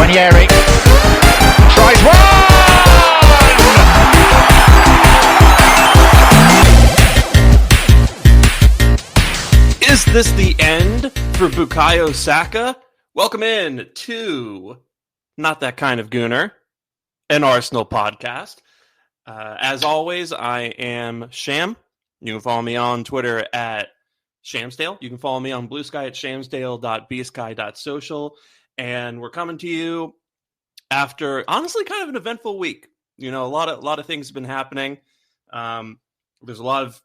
Nwaneri tries one! Is this the end for Bukayo Saka? Welcome in to Not That Kind of Gooner, an Arsenal podcast. As always, I am Sham. You can follow me on Twitter at Shamsdale. You can follow me on Blue Sky at shamsdale.bsky.social. And we're coming to you after, honestly, kind of an eventful week. You know, a lot of things have been happening. There's a lot of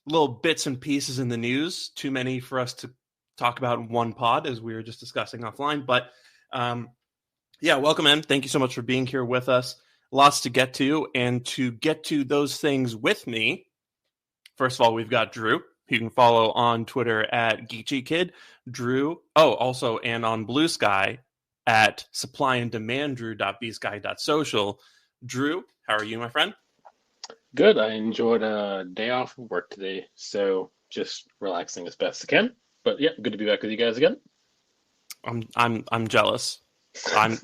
little bits and pieces in the news, too many for us to talk about in one pod, as we were just discussing offline. But welcome in. Thank you so much for being here with us. Lots to get to, and to get to those things with me, first of all, we've got Drew, who you can follow on Twitter at GeekyKid. Drew, also, and on Blue Sky at supplyanddemanddrew.bsky.social. Drew, how are you, my friend? Good. I enjoyed a day off of work today, so just relaxing as best I can. But yeah, good to be back with you guys again. I'm jealous. I've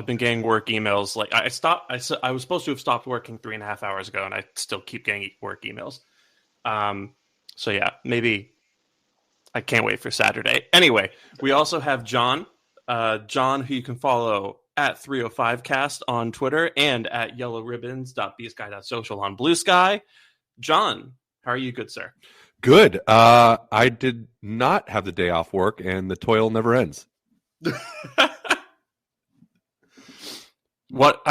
been getting work emails. Like I was supposed to have stopped working 3.5 hours ago, and I still keep getting work emails. So yeah, maybe I can't wait for Saturday. Anyway, we also have John, who you can follow at 305cast on Twitter and at yellowribbons.bsky.social on Blue Sky. John, how are you, good sir? Good. I did not have the day off work, and the toil never ends. What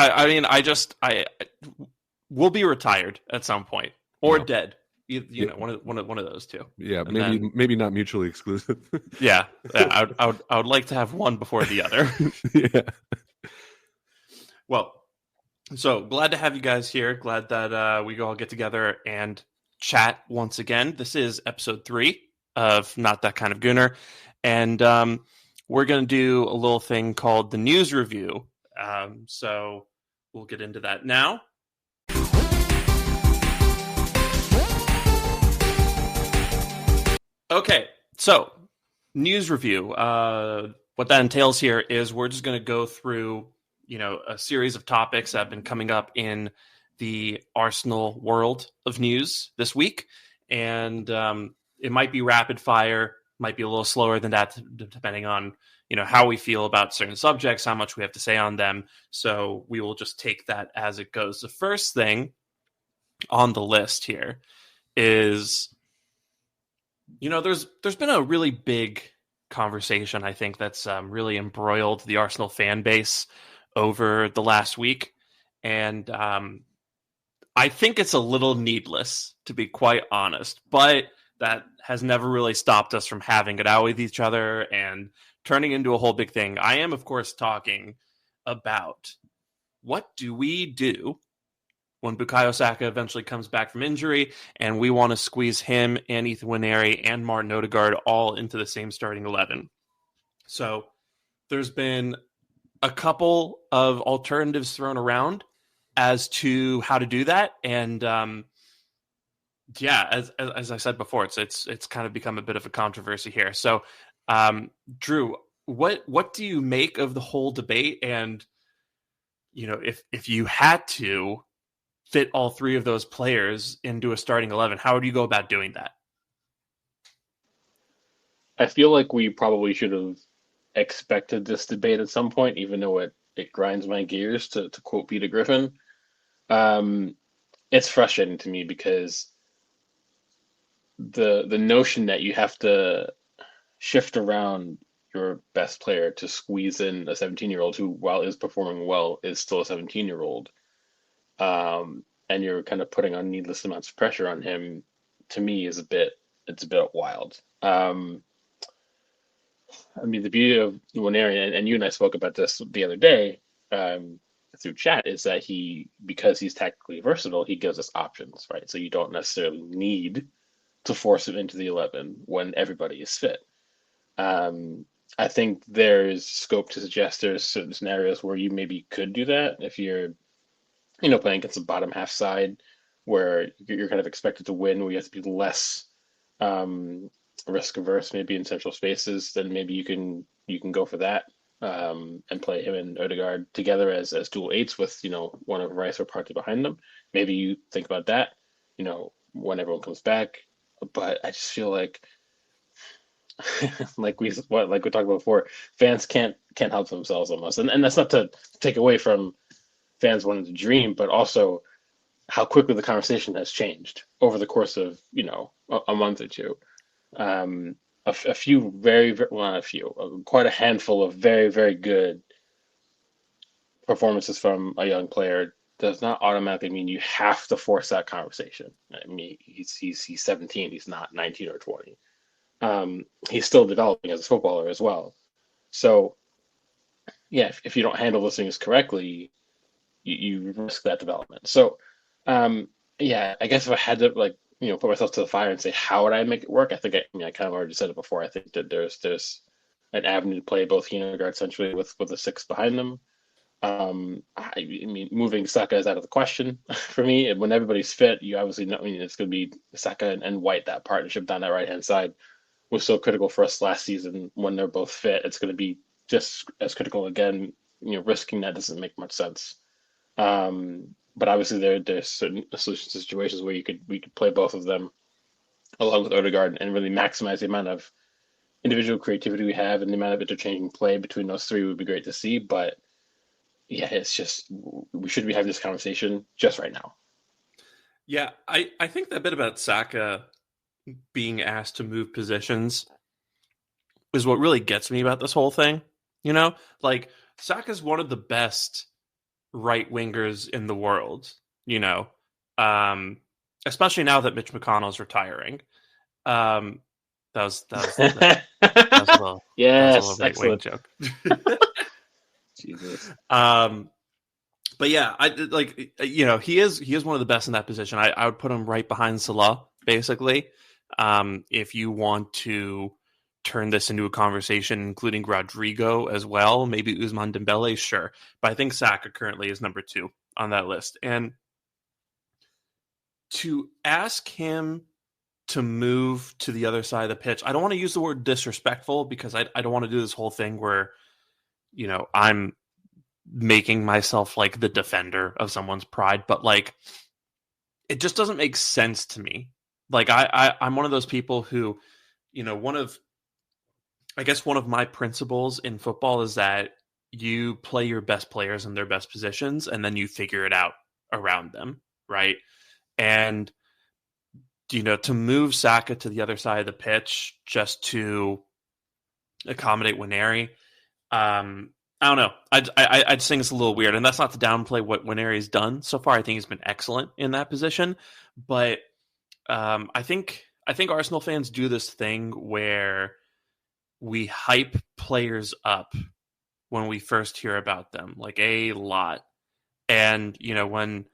we'll be retired at some point or dead. You know, one of those two. Yeah, and maybe not mutually exclusive. yeah, I would like to have one before the other. Yeah. Well, so glad to have you guys here. Glad that we all get together and chat once again. This is episode 3 of Not That Kind of Gooner, and we're going to do a little thing called the news review. So we'll get into that now. Okay, so news review. What that entails here is we're just going to go through, a series of topics that have been coming up in the Arsenal world of news this week. And it might be rapid fire, might be a little slower than that, depending on, how we feel about certain subjects, how much we have to say on them. So we will just take that as it goes. The first thing on the list here is, there's been a really big conversation, I think, that's really embroiled the Arsenal fan base over the last week. And I think it's a little needless, to be quite honest, but that has never really stopped us from having it out with each other and turning into a whole big thing. I am, of course, talking about what do we do when Bukayo Saka eventually comes back from injury and we want to squeeze him and Ethan Nwaneri and Martin Odegaard all into the same starting 11. So there's been a couple of alternatives thrown around as to how to do that. And as I said before, it's kind of become a bit of a controversy here. So Drew, what do you make of the whole debate? And, if you had to fit all 3 of those players into a starting 11, how would you go about doing that? I feel like we probably should have expected this debate at some point, even though it grinds my gears, to quote Peter Griffin. It's frustrating to me because the notion that you have to shift around your best player to squeeze in a 17-year-old who, while is performing well, is still a 17-year-old, and you're kind of putting on needless amounts of pressure on him, to me is a bit wild. The beauty of Nwaneri, and you and I spoke about this the other day through chat, is that because he's tactically versatile, he gives us options, right? So you don't necessarily need to force him into the 11 when everybody is fit. I think there's scope to suggest there's certain scenarios where you maybe could do that if you're, playing against a bottom half side where you're kind of expected to win, where you have to be less risk averse, maybe in central spaces, then maybe you can go for that. and play him and Odegaard together as dual eights with, one of Rice or Partey behind them. Maybe you think about that, when everyone comes back. But I just feel like like we talked about before, fans can't help themselves almost. And that's not to take away from fans wanting to dream, but also how quickly the conversation has changed over the course of, a month or two. A few well, not a few, quite a handful of very, very good performances from a young player does not automatically mean you have to force that conversation. I mean, he's 17, he's not 19 or 20. He's still developing as a footballer as well. So, yeah, if you don't handle those things correctly, you risk that development. So, yeah, I guess if I had to put myself to the fire and say how would I make it work, I think I kind of already said it before. I think that there's an avenue to play both he and Odegaard centrally with the six behind them. I mean, moving Saka is out of the question for me. When everybody's fit, you obviously know. I mean, it's going to be Saka and White. That partnership down that right hand side was so critical for us last season. When they're both fit, it's going to be just as critical again. Risking that doesn't make much sense. But obviously there's certain situations where we could play both of them along with Odegaard and really maximize the amount of individual creativity we have, and the amount of interchanging play between those three would be great to see. But yeah, it's just we should be having this conversation just right now. Yeah, I think that bit about Saka being asked to move positions is what really gets me about this whole thing. Like Saka's one of the best right wingers in the world, especially now that Mitch McConnell's retiring. That was a little, yes, right wing joke. Jesus. But yeah, he is one of the best in that position. I would put him right behind Salah, basically. If you want to turn this into a conversation, including Rodrigo as well, maybe Ousmane Dembele, sure. But I think Saka currently is number 2 on that list. And to ask him to move to the other side of the pitch, I don't want to use the word disrespectful because I don't want to do this whole thing where, I'm making myself like the defender of someone's pride, but it just doesn't make sense to me. Like I'm one of those people who, one of my principles in football is that you play your best players in their best positions and then you figure it out around them, right? And, to move Saka to the other side of the pitch just to accommodate Nwaneri, I don't know. I just think it's a little weird, and that's not to downplay what Nwaneri's done so far. I think he's been excellent in that position, but I think Arsenal fans do this thing where we hype players up when we first hear about them, like a lot. And, when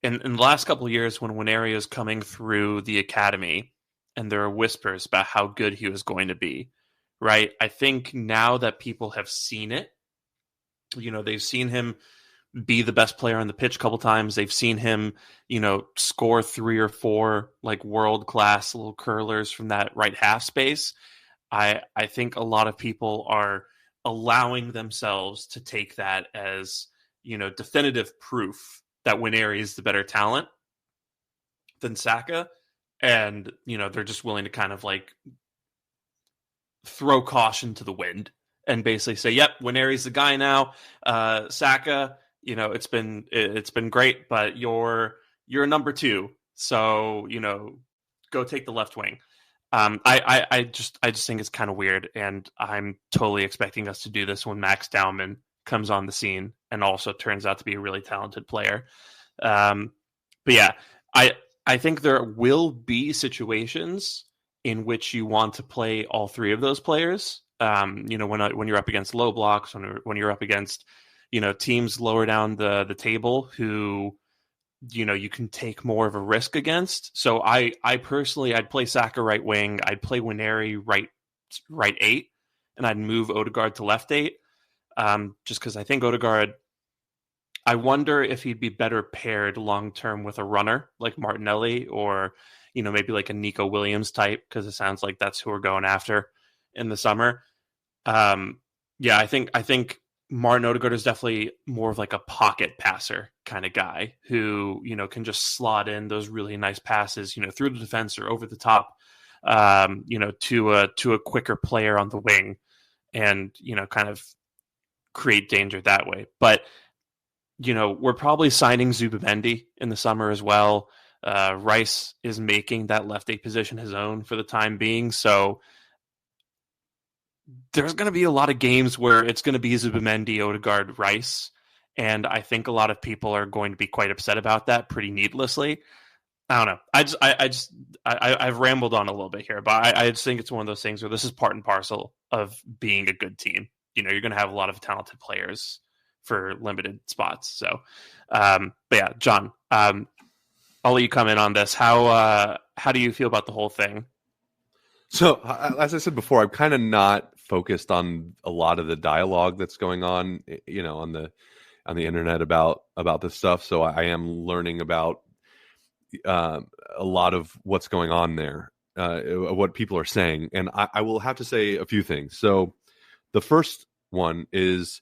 in the last couple of years, when Nwaneri is coming through the academy and there are whispers about how good he was going to be, right? I think now that people have seen it, they've seen him be the best player on the pitch a couple times. They've seen him, score 3 or 4 like world-class little curlers from that right half space. I think a lot of people are allowing themselves to take that as, definitive proof that Nwaneri is the better talent than Saka. And, they're just willing to kind of throw caution to the wind and basically say, yep, Nwaneri's the guy now. Saka, it's been great, but you're number 2. So, go take the left wing. I just think it's kind of weird, and I'm totally expecting us to do this when Max Dowman comes on the scene and also turns out to be a really talented player. But yeah, I think there will be situations in which you want to play all 3 of those players. When you're up against low blocks, when you're up against, teams lower down the table who, you can take more of a risk against. So I personally, I'd play Saka right wing. I'd play Nwaneri right 8, and I'd move Odegaard to left 8. Just because I think Odegaard, I wonder if he'd be better paired long-term with a runner like Martinelli or, maybe like a Nico Williams type, because it sounds like that's who we're going after in the summer. Yeah, I think Martin Odegaard is definitely more of like a pocket passer kind of guy who, can just slot in those really nice passes, through the defense or over the top, to a quicker player on the wing and, kind of create danger that way. But, we're probably signing Zubimendi in the summer as well. Rice is making that left 8 position his own for the time being. So there's going to be a lot of games where it's going to be Zubimendi, Odegaard, Rice. And I think a lot of people are going to be quite upset about that pretty needlessly. I don't know. I've rambled on a little bit here, but I just think it's one of those things where this is part and parcel of being a good team. You're going to have a lot of talented players for limited spots. So, but yeah, John, I'll let you come in on this. How do you feel about the whole thing? So, as I said before, I'm kind of not focused on a lot of the dialogue that's going on, on the internet about this stuff. So I am learning about a lot of what's going on there, what people are saying, and I will have to say a few things. So, the first one is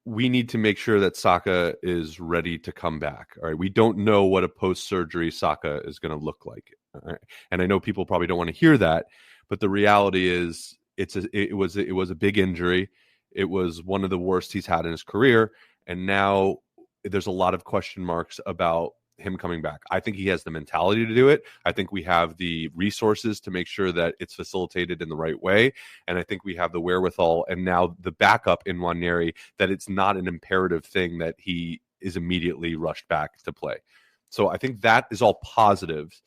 we need to make sure that Saka is ready to come back. All right, we don't know what a post-surgery Saka is going to look like, right? And I know people probably don't want to hear that, but the reality is it was a big injury. It was one of the worst he's had in his career, and now there's a lot of question marks about him coming back. I think he has the mentality to do it. I think we have the resources to make sure that it's facilitated in the right way. And I think we have the wherewithal and now the backup in Nwaneri that it's not an imperative thing that he is immediately rushed back to play. So I think that is all positives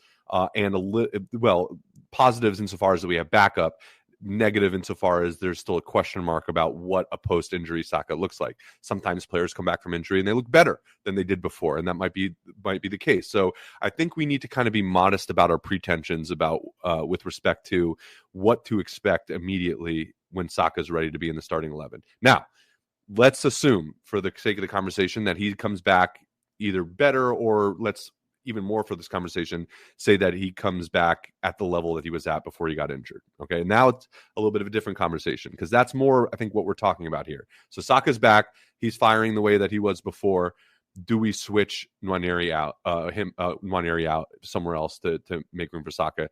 positives insofar as that we have backup, negative insofar as there's still a question mark about what a post-injury Saka looks like. Sometimes players come back from injury and they look better than they did before, and that might be the case. So I think we need to kind of be modest about our pretensions about with respect to what to expect immediately when Saka is ready to be in the starting 11. Now, let's assume, for the sake of the conversation, that he comes back either better, or let's even more for this conversation, say that he comes back at the level that he was at before he got injured. Okay, now it's a little bit of a different conversation because that's more, I think, what we're talking about here. So Saka's back. He's firing the way that he was before. Do we switch Nwaneri out, Nwaneri out somewhere else to make room for Saka?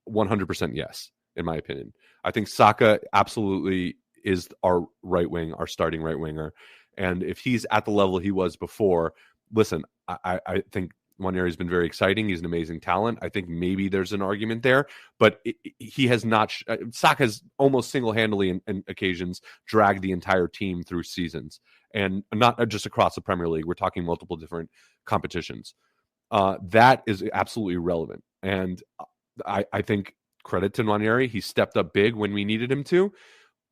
100% yes, in my opinion. I think Saka absolutely is our right wing, our starting right winger. And if he's at the level he was before, listen, I think Nwaneri has been very exciting. He's an amazing talent. I think maybe there's an argument there, but he has not. Saka has almost single-handedly in occasions dragged the entire team through seasons, and not just across the Premier League. We're talking multiple different competitions. That is absolutely relevant, and I think credit to Nwaneri. He stepped up big when we needed him to,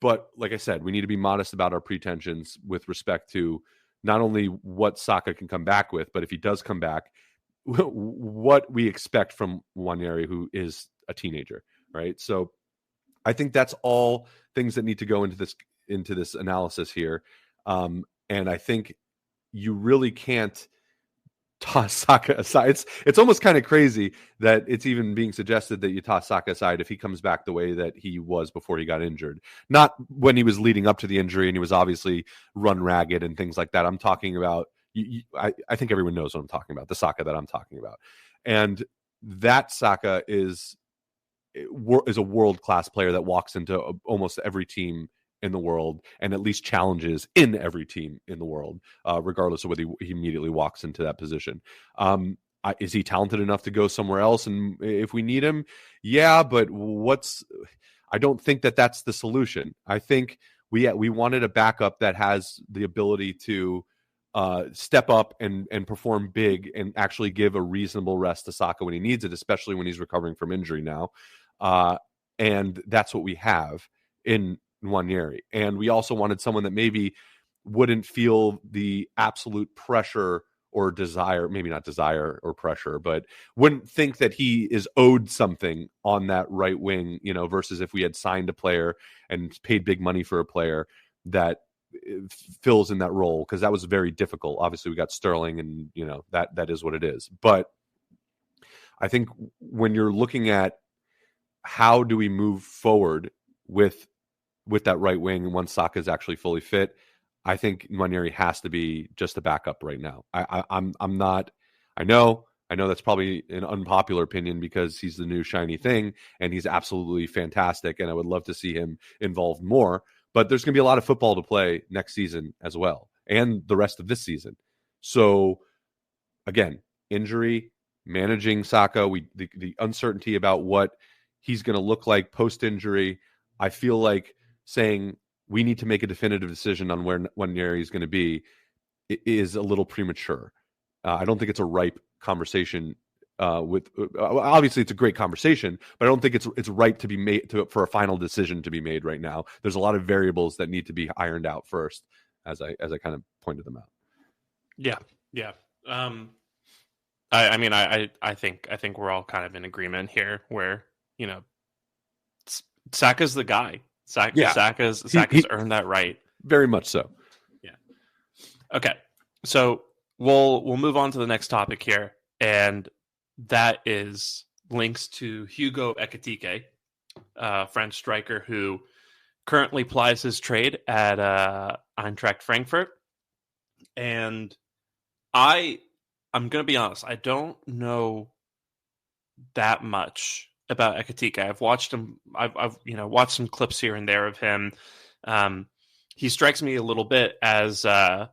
but like I said, we need to be modest about our pretensions with respect to not only what Saka can come back with, but if he does come back, what we expect from Nwaneri, who is a teenager, right? So I think that's all things that need to go into this analysis here. And I think you really can't toss Saka aside. It's almost kind of crazy that it's even being suggested that you toss Saka aside if he comes back the way that he was before he got injured. Not when he was leading up to the injury and he was obviously run ragged and things like that. I'm talking about, I think everyone knows what I'm talking about, the Saka that I'm talking about. And that Saka is a world-class player that walks into almost every team in the world and at least challenges in every team in the world, regardless of whether he immediately walks into that position. Is he talented enough to go somewhere else? And if we need him, yeah, but I don't think that that's the solution. I think we wanted a backup that has the ability to step up and perform big and actually give a reasonable rest to Saka when he needs it, especially when he's recovering from injury now. And that's what we have in Nwaneri. And we also wanted someone that maybe wouldn't feel the absolute pressure or desire, maybe not desire or pressure, but wouldn't think that he is owed something on that right wing, versus if we had signed a player and paid big money for a player that fills in that role, because that was very difficult. Obviously we got Sterling and that is what it is. But I think when you're looking at how do we move forward with with that right wing once Saka is actually fully fit. I think Nwaneri has to be just a backup right now. I'm not. I know that's probably an unpopular opinion because he's the new shiny thing and he's absolutely fantastic, and I would love to see him involved more. But there's going to be a lot of football to play next season as well, and the rest of this season. So again, injury, managing Saka, the uncertainty about what he's going to look like post-injury. I feel like saying we need to make a definitive decision on where Nwaneri is going to be is a little premature. I don't think it's a ripe conversation. Obviously, it's a great conversation, but I don't think it's right to be made for a final decision to be made right now. There's a lot of variables that need to be ironed out first, as I kind of pointed them out. Yeah. I think we're all kind of in agreement here, where Saka's the guy. Saka's earned that right. Very much so. Yeah. Okay. So we'll move on to the next topic here, and that is links to Hugo Ekitike, French striker who currently plies his trade at Eintracht Frankfurt. And I'm going to be honest, I don't know that much about Ekitike. I've watched him. I've watched some clips here and there of him. He strikes me a little bit as an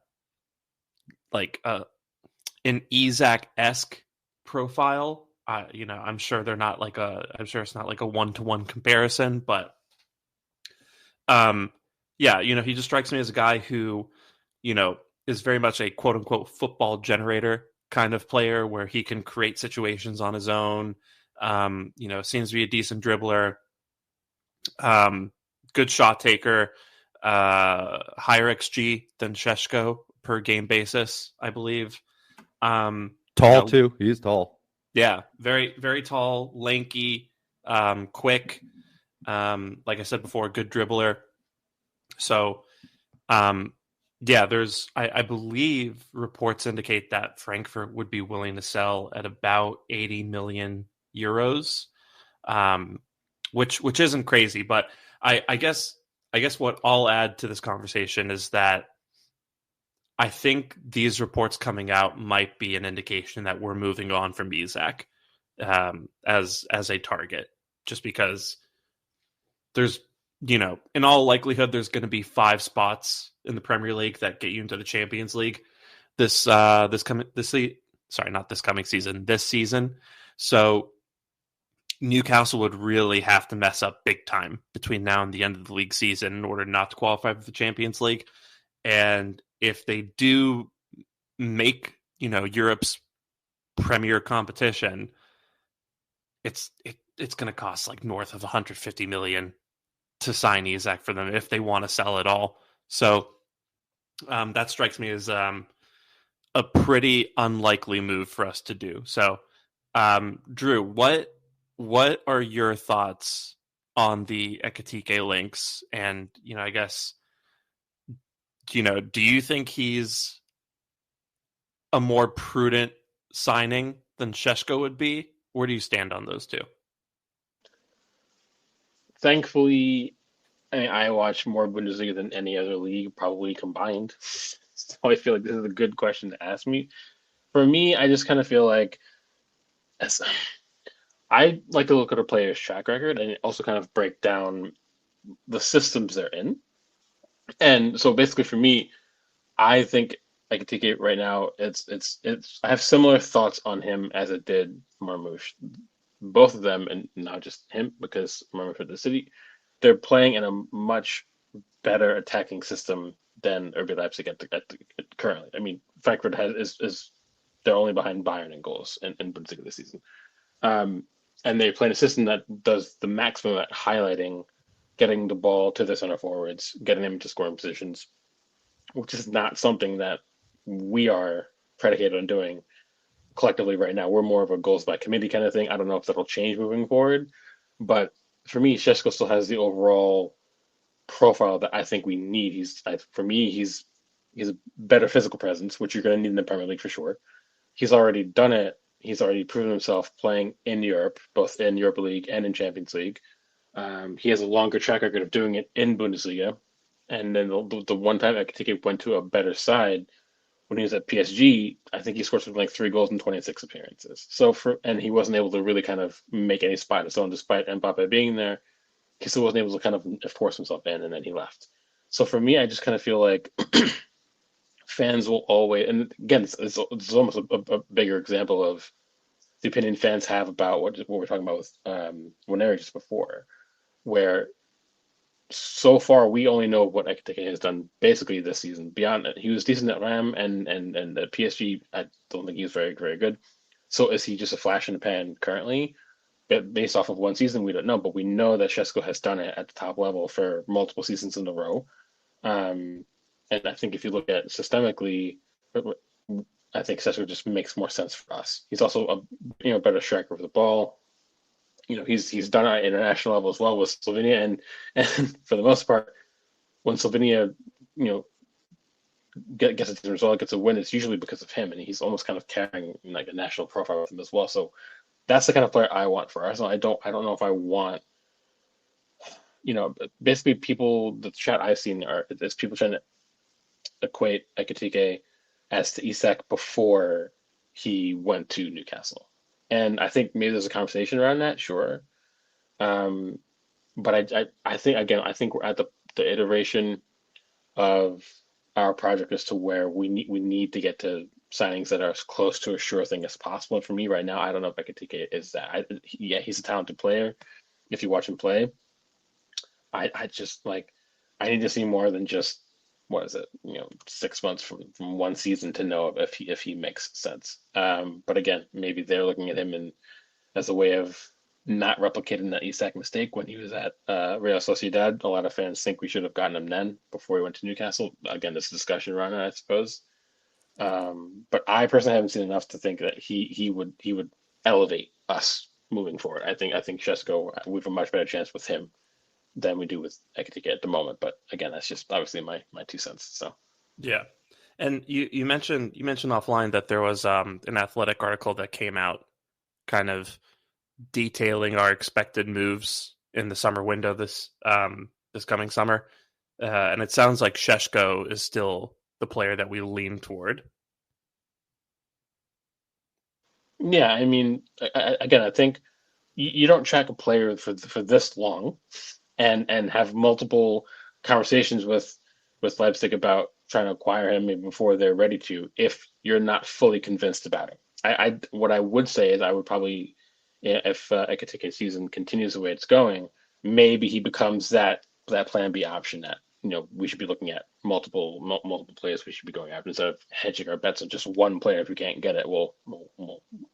Isak-esque profile. I'm sure they're not I'm sure it's not like a 1-to-1 comparison, but he just strikes me as a guy who, is very much a quote unquote football generator kind of player where he can create situations on his own. Seems to be a decent dribbler, good shot taker, higher XG than Sesko per game basis, I believe. Tall too. He's tall. Yeah, very, very tall, lanky, quick. Like I said before, good dribbler. So, there's, I believe reports indicate that Frankfurt would be willing to sell at about 80 million euros, which isn't crazy, but I guess what I'll add to this conversation is that I think these reports coming out might be an indication that we're moving on from Isak as a target, just because there's, in all likelihood, there's going to be 5 spots in the Premier League that get you into the Champions League this season. So Newcastle would really have to mess up big time between now and the end of the league season in order not to qualify for the Champions League. And if they do make, Europe's premier competition, it's going to cost like north of 150 million to sign Isak for them if they want to sell it all. So that strikes me as a pretty unlikely move for us to do. So, Drew, what are your thoughts on the Ekitike links? And, I guess, do you think he's a more prudent signing than Sesko would be? Where do you stand on those two? Thankfully, I watch more Bundesliga than any other league, probably combined. So I feel like this is a good question to ask me. For me, I just kind of feel like I like to look at a player's track record and also kind of break down the systems they're in. And so basically for me, I think I can take it right now. It's I have similar thoughts on him as it did Marmoush. Both of them, and not just him, because Marmoush for the City, they're playing in a much better attacking system than RB Leipzig at currently. I mean, Frankfurt is they're only behind Bayern in goals in Bundesliga this season. And they play in a system that does the maximum at highlighting, getting the ball to the center forwards, getting them into scoring positions, which is not something that we are predicated on doing collectively right now. We're more of a goals by committee kind of thing. I don't know if that'll change moving forward, but for me, Sesko still has the overall profile that I think we need. He's a better physical presence, which you're going to need in the Premier League for sure. He's already done it. He's already proven himself playing in Europe, both in Europa League and in Champions League. He has a longer track record of doing it in Bundesliga. And then the one time Ekitike went to a better side when he was at PSG, I think he scored something like 3 goals in 26 appearances. And he wasn't able to really kind of make any spot on his own despite Mbappe being there. He still wasn't able to kind of force himself in, and then he left. So for me, I just kind of feel like fans will always, and again, it's almost a bigger example of the opinion fans have about what we're talking about with Nwaneri just before, where so far we only know what Ekitike has done basically this season. Beyond it, he was decent at Ram and at PSG. I don't think he was very very good. So is he just a flash in the pan currently? Based off of one season, we don't know, but we know that Sesko has done it at the top level for multiple seasons in a row. And I think if you look at it systemically, I think Sesko just makes more sense for us. He's also a better striker of the ball. He's done it at international level as well with Slovenia, and for the most part, when Slovenia gets a result, gets a win, it's usually because of him, and he's almost kind of carrying like a national profile with him as well. So that's the kind of player I want for Arsenal. I don't know if I want, basically the chat I've seen is people trying to equate Ekitike as to Isak before he went to Newcastle. And I think maybe there's a conversation around that, sure. But I think we're at the iteration of our project as to where we need to get to signings that are as close to a sure thing as possible. And for me right now, I don't know if Ekitike is that. He's a talented player. If you watch him play, I just I need to see more than just 6 months from one season to know if he makes sense. But again, maybe they're looking at him as a way of not replicating that Isak mistake when he was at Real Sociedad. A lot of fans think we should have gotten him then before he went to Newcastle. Again, there's a discussion around it, I suppose. But I personally haven't seen enough to think that he would elevate us moving forward. I think Sesko, we have a much better chance with him than we do with Ekitike at the moment. But again, that's just obviously my 2 cents. So yeah. And you mentioned offline that there was an Athletic article that came out kind of detailing our expected moves in the summer window this coming summer. And it sounds like Sesko is still the player that we lean toward. Yeah, I mean, I think you don't track a player for this long and have multiple conversations with Leipzig about trying to acquire him even before they're ready to, if you're not fully convinced about it. What I would say is I would probably, if Ekitike's season continues the way it's going, maybe he becomes that plan B option that we should be looking at multiple players we should be going after instead of hedging our bets on just one player. If we can't get it, we'll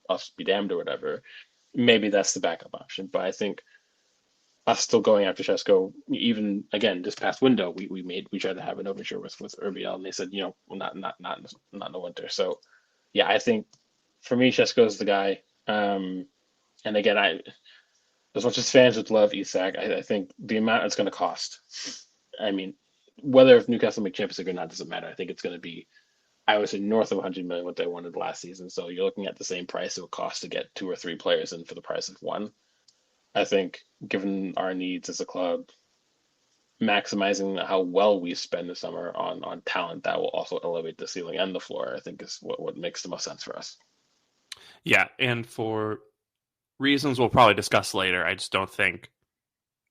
us be damned or whatever. Maybe that's the backup option. But I think us still going after Sesko, even again this past window, we tried to have an overture with RBL, and they said not in the winter. So yeah, I think for me Sesko is the guy. And again, as much as fans would love Isak, I think the amount it's going to cost. I mean, whether if Newcastle make Champions League or not doesn't matter. I think it's going to be, I would say, north of 100 million what they wanted last season. So you're looking at the same price it would cost to get 2 or 3 players in for the price of one. I think, given our needs as a club, maximizing how well we spend the summer on talent that will also elevate the ceiling and the floor, I think is what makes the most sense for us. Yeah, and for reasons we'll probably discuss later, I just don't think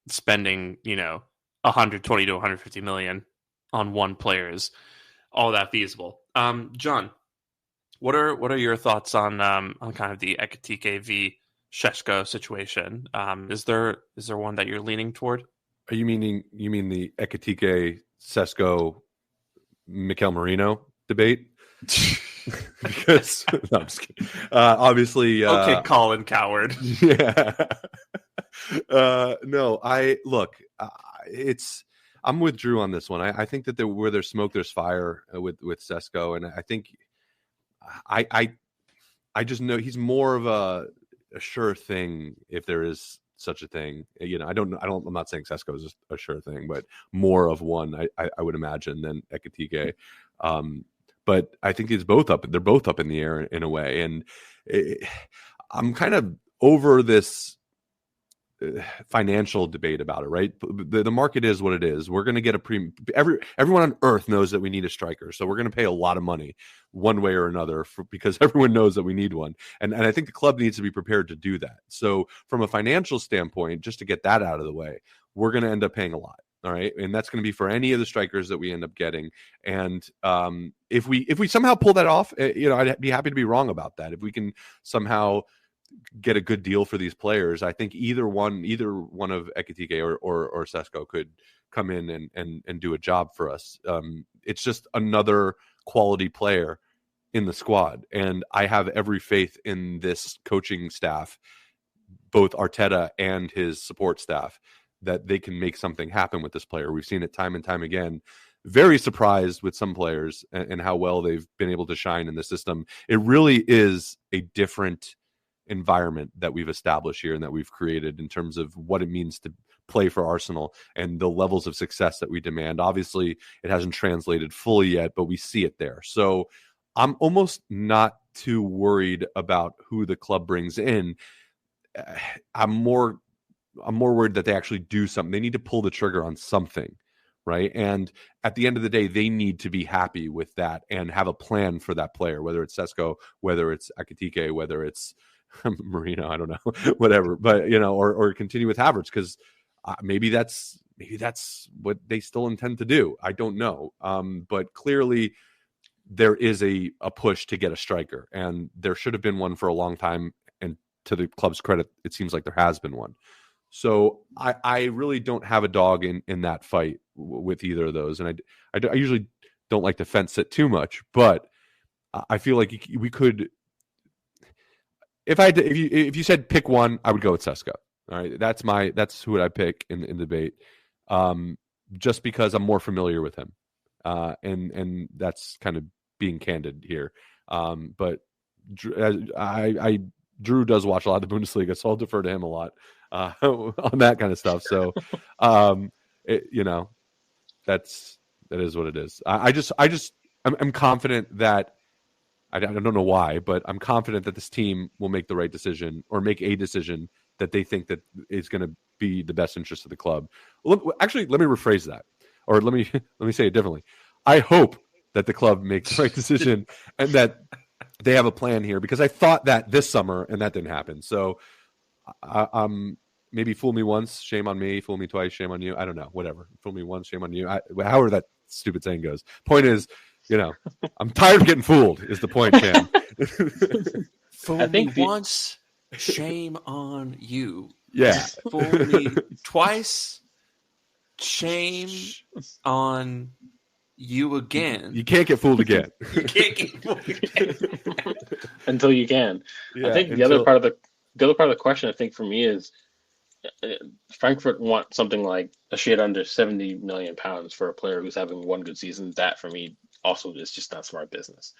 spending 120 to 150 million on one player is all that feasible. John, what are your thoughts on kind of the Ekitike v Sesko situation? Is there one that you're leaning toward? Are you mean the Ekitike Sesko Mikel Merino debate? Because no, I'm just kidding. Obviously, okay, Colin Coward. Yeah. No, I'm with Drew on this one. I think that where there's smoke, there's fire with Sesko, and I think I just know he's more of a sure thing if there is such a thing. I'm not saying Sesko is a sure thing, but more of one I would imagine than Ekitike. But I think they're both up in the air in a way, and I'm kind of over this financial debate about it, right? The market is what it is. We're going to get a premium. Everyone on earth knows that we need a striker, so we're going to pay a lot of money one way or another because everyone knows that we need one, and I think the club needs to be prepared to do that. So from a financial standpoint, just to get that out of the way, we're going to end up paying a lot. All right, and that's going to be for any of the strikers that we end up getting. And if we somehow pull that off, I'd be happy to be wrong about that. If we can somehow get a good deal for these players, I think either one of Ekitike or Sesko could come in and do a job for us. It's just another quality player in the squad, and I have every faith in this coaching staff, both Arteta and his support staff, that they can make something happen with this player. We've seen it time and time again. Very surprised with some players and how well they've been able to shine in the system. It really is a different environment that we've established here and that we've created in terms of what it means to play for Arsenal and the levels of success that we demand. Obviously, it hasn't translated fully yet, but we see it there. So I'm almost not too worried about who the club brings in. I'm more worried that they actually do something. They need to pull the trigger on something, right? And at the end of the day, they need to be happy with that and have a plan for that player, whether it's Sesko, whether it's Ekitike, whether it's Marino, I don't know, whatever. But, or continue with Havertz, because maybe that's what they still intend to do. I don't know. But clearly there is a push to get a striker, and there should have been one for a long time. And to the club's credit, it seems like there has been one. So I really don't have a dog in that fight with either of those. And I usually don't like to fence it too much, but I feel like we could, if you said pick one, I would go with Sesko. All right. That's who would I pick in debate. Just because I'm more familiar with him. And that's kind of being candid here. But Drew does watch a lot of the Bundesliga, so I'll defer to him a lot on that kind of stuff. So, that is what it is. I'm confident that I don't know why, but I'm confident that this team will make the right decision or make a decision that they think that is going to be the best interest of the club. Actually, let me rephrase that, or let me say it differently. I hope that the club makes the right decision and that they have a plan here, because I thought that this summer and that didn't happen. So maybe fool me once, shame on me. Fool me twice, shame on you. I don't know. Whatever. Fool me once, shame on you. However that stupid saying goes. Point is, I'm tired of getting fooled is the point, Cam. Fool me once, shame on you. Yeah. Fool me twice, shame on you again. You can't get fooled again. You can't get fooled again. Until you can. Yeah, I think the other part of the question, I think, for me is Frankfurt want something like a shade under £70 million for a player who's having one good season. That, for me, also is just not smart business.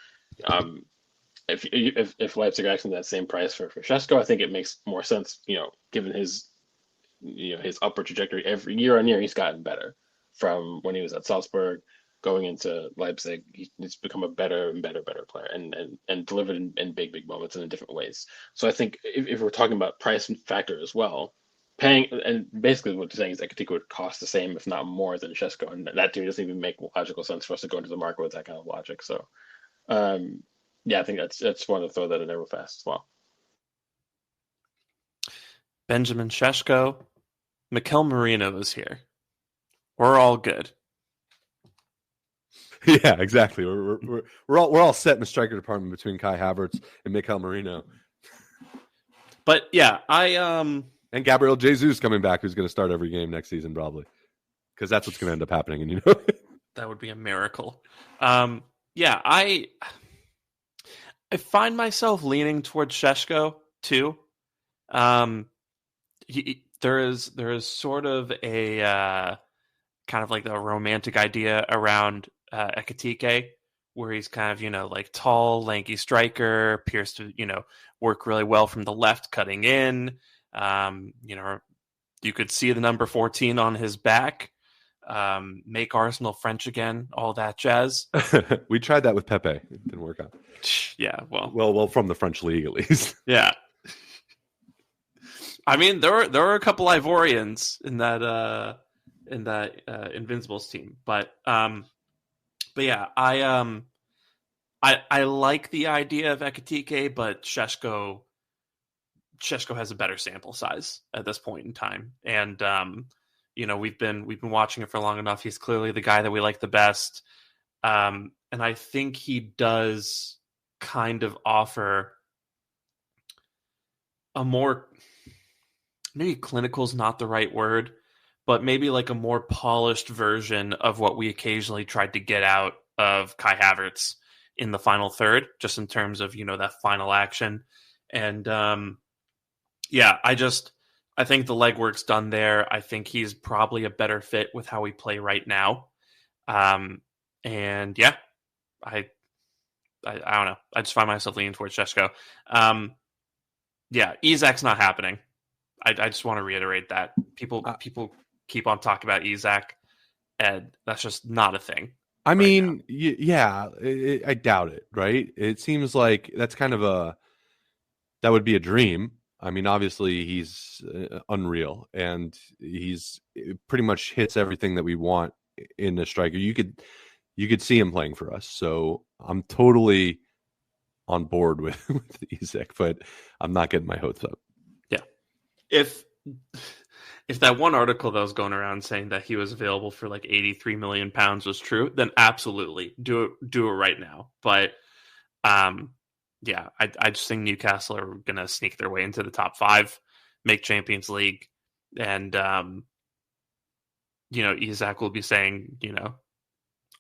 If Leipzig are asking that same price for Sesko, I think it makes more sense, given his upward trajectory. Every year on year, he's gotten better from when he was at Salzburg. Going into Leipzig, he's become a better and better player and delivered in big moments and in different ways. So I think if we're talking about price factor as well, paying, and basically what you're saying is that Ekitike would cost the same, if not more, than Sesko, and that to me doesn't even make logical sense for us to go into the market with that kind of logic. So, I think that's one to throw that in there real fast as well. Benjamin Sesko, Mikel Merino is here. We're all good. Yeah, exactly. We're all set in the striker department between Kai Havertz and Mikel Merino. But yeah, and Gabriel Jesus coming back, who's going to start every game next season probably, because that's what's going to end up happening. And that would be a miracle. I find myself leaning towards Sesko too. There is sort of a kind of like the romantic idea around Ekitike, where he's kind of, like tall, lanky striker, appears to, work really well from the left, cutting in. You could see the number 14 on his back, make Arsenal French again, all that jazz. We tried that with Pepe. It didn't work out. Yeah, well, from the French league, at least. Yeah. I mean, there were a couple Ivorians in that Invincibles team, but yeah, I like the idea of Ekitike, but Sesko has a better sample size at this point in time, and we've been watching it for long enough. He's clearly the guy that we like the best, and I think he does kind of offer a more, maybe clinical is not the right word, but maybe like a more polished version of what we occasionally tried to get out of Kai Havertz in the final third, just in terms of, that final action. And yeah, I think the legwork's done there. I think he's probably a better fit with how we play right now. And yeah, I don't know. I just find myself leaning towards Sesko. Yeah, Isak's not happening. I just want to reiterate that. People keep on talking about Isak, and that's just not a thing. I mean, yeah, I doubt it, right? It seems like that's kind of that would be a dream. I mean, obviously he's unreal, and he's pretty much hits everything that we want in a striker. You could see him playing for us. So I'm totally on board with Isak, but I'm not getting my hopes up. Yeah. If that one article that was going around saying that he was available for like 83 million pounds was true, then absolutely do it right now. But yeah, I just think Newcastle are going to sneak their way into the top 5, make Champions League, and Isak will be saying,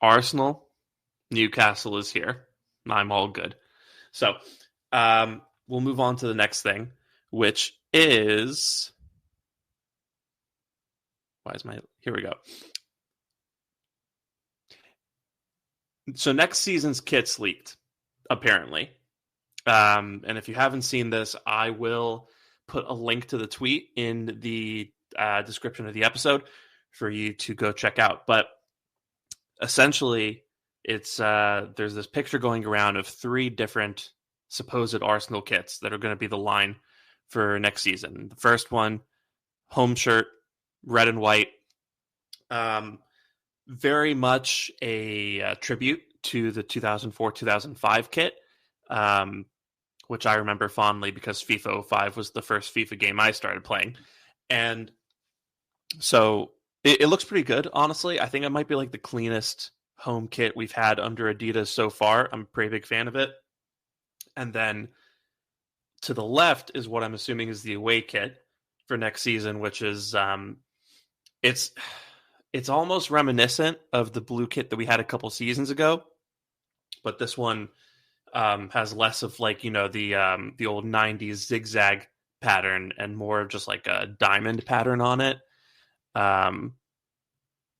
Arsenal, Newcastle is here. I'm all good. So we'll move on to the next thing, which is... Here we go. So next season's kit's leaked, apparently. And if you haven't seen this, I will put a link to the tweet in the description of the episode for you to go check out. But essentially, it's there's this picture going around of 3 different supposed Arsenal kits that are going to be the line for next season. The first one, home shirt, red and white. Very much a tribute to the 2004-2005 kit, which I remember fondly because FIFA 05 was the first FIFA game I started playing. And so it looks pretty good, honestly. I think it might be like the cleanest home kit we've had under Adidas so far. I'm a pretty big fan of it. And then to the left is what I'm assuming is the away kit for next season, which is it's almost reminiscent of the blue kit that we had a couple seasons ago, but this one has less of like the old 90s zigzag pattern and more of just like a diamond pattern on it.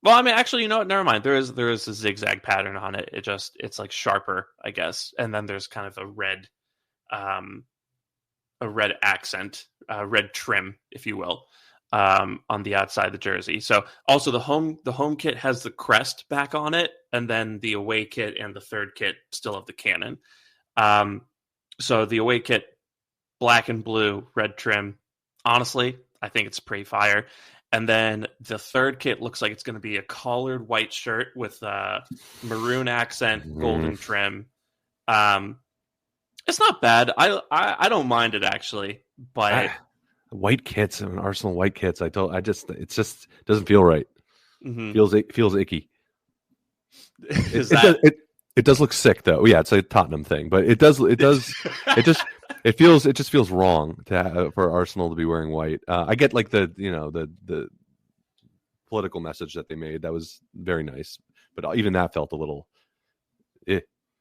Well, I mean, actually, never mind. There is a zigzag pattern on it. It's like sharper, I guess, and then there's kind of a red accent, red trim, if you will, on the outside of the jersey. So also the home kit has the crest back on it, and then the away kit and the third kit still have the cannon. So the away kit, black and blue, red trim. Honestly, I think it's pretty fire. And then the third kit looks like it's going to be a collared white shirt with maroon accent, golden trim. It's not bad. I don't mind it actually, but white kits and Arsenal white kits. It just doesn't feel right. Mm-hmm. Feels icky. It does look sick though. Yeah, it's a Tottenham thing, but it just feels wrong for Arsenal to be wearing white. I get like the political message that they made. That was very nice, but even that felt a little.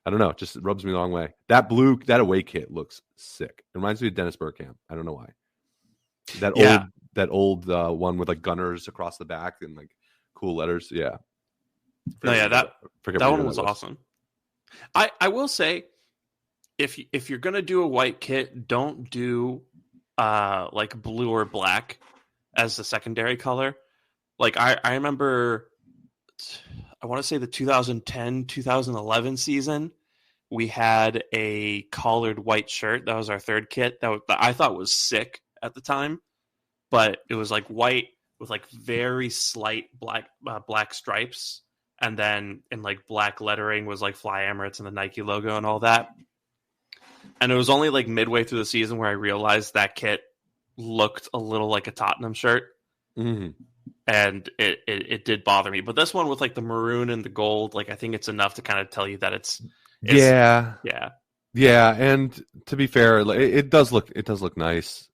I don't know. It just rubs me the wrong way. That away kit looks sick. It reminds me of Dennis Bergkamp. I don't know why. That old one with like gunners across the back and like cool letters. Yeah. That one was awesome. I will say, if you're gonna do a white kit, don't do like blue or black as the secondary color. Like I remember, I want to say the 2010-2011 season, we had a collared white shirt. That was our third kit that I thought was sick at the time. but it was like white with like very slight black stripes, and then in like black lettering was like Fly Emirates and the Nike logo and all that. And it was only like midway through the season where I realized that kit looked a little like a Tottenham shirt. Mm-hmm. And it did bother me. But this one with like the maroon and the gold, like I think it's enough to kind of tell you that it's yeah. And to be fair, it does look nice.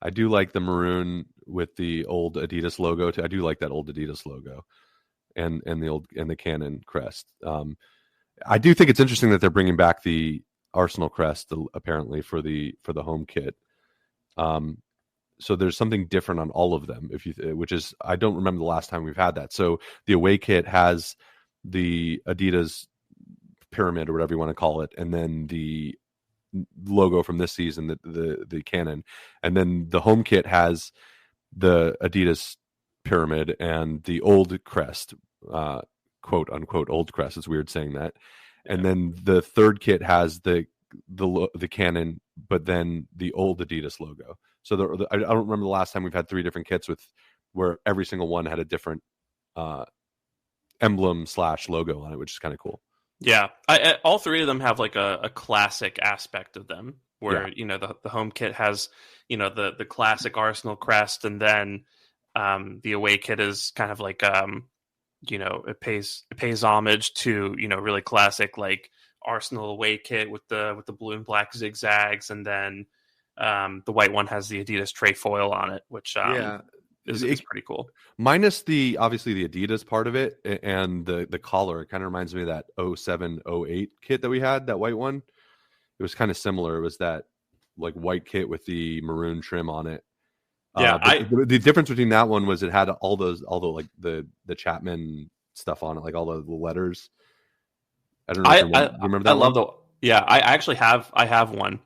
I do like the maroon with the old Adidas logo. I do like that old Adidas logo, and the Canon crest. I do think it's interesting that they're bringing back the Arsenal crest apparently for the home kit. So there's something different on all of them, which is, I don't remember the last time we've had that. So the away kit has the Adidas pyramid or whatever you want to call it, and then the logo from this season, the Canon, and then the home kit has the Adidas pyramid and the old crest, quote unquote old crest. It's weird saying that. And then the third kit has the Canon, but then the old Adidas logo. So I don't remember the last time we've had 3 different kits where every single one had a different emblem / logo on it, which is kind of cool. Yeah, all 3 of them have like a classic aspect of them, where the home kit has the classic Arsenal crest, and then the away kit is kind of like it pays homage to really classic like Arsenal away kit with the blue and black zigzags, and then the white one has the Adidas trefoil on it, which is pretty cool. Minus obviously the Adidas part of it and the collar. It kind of reminds me of that 07-08 kit that we had, that white one. It was kind of similar. It was that like white kit with the maroon trim on it. Yeah, the difference between that one was it had all the like the Chapman stuff on it, like all the letters. I don't know. Do you remember that? I love I actually have one.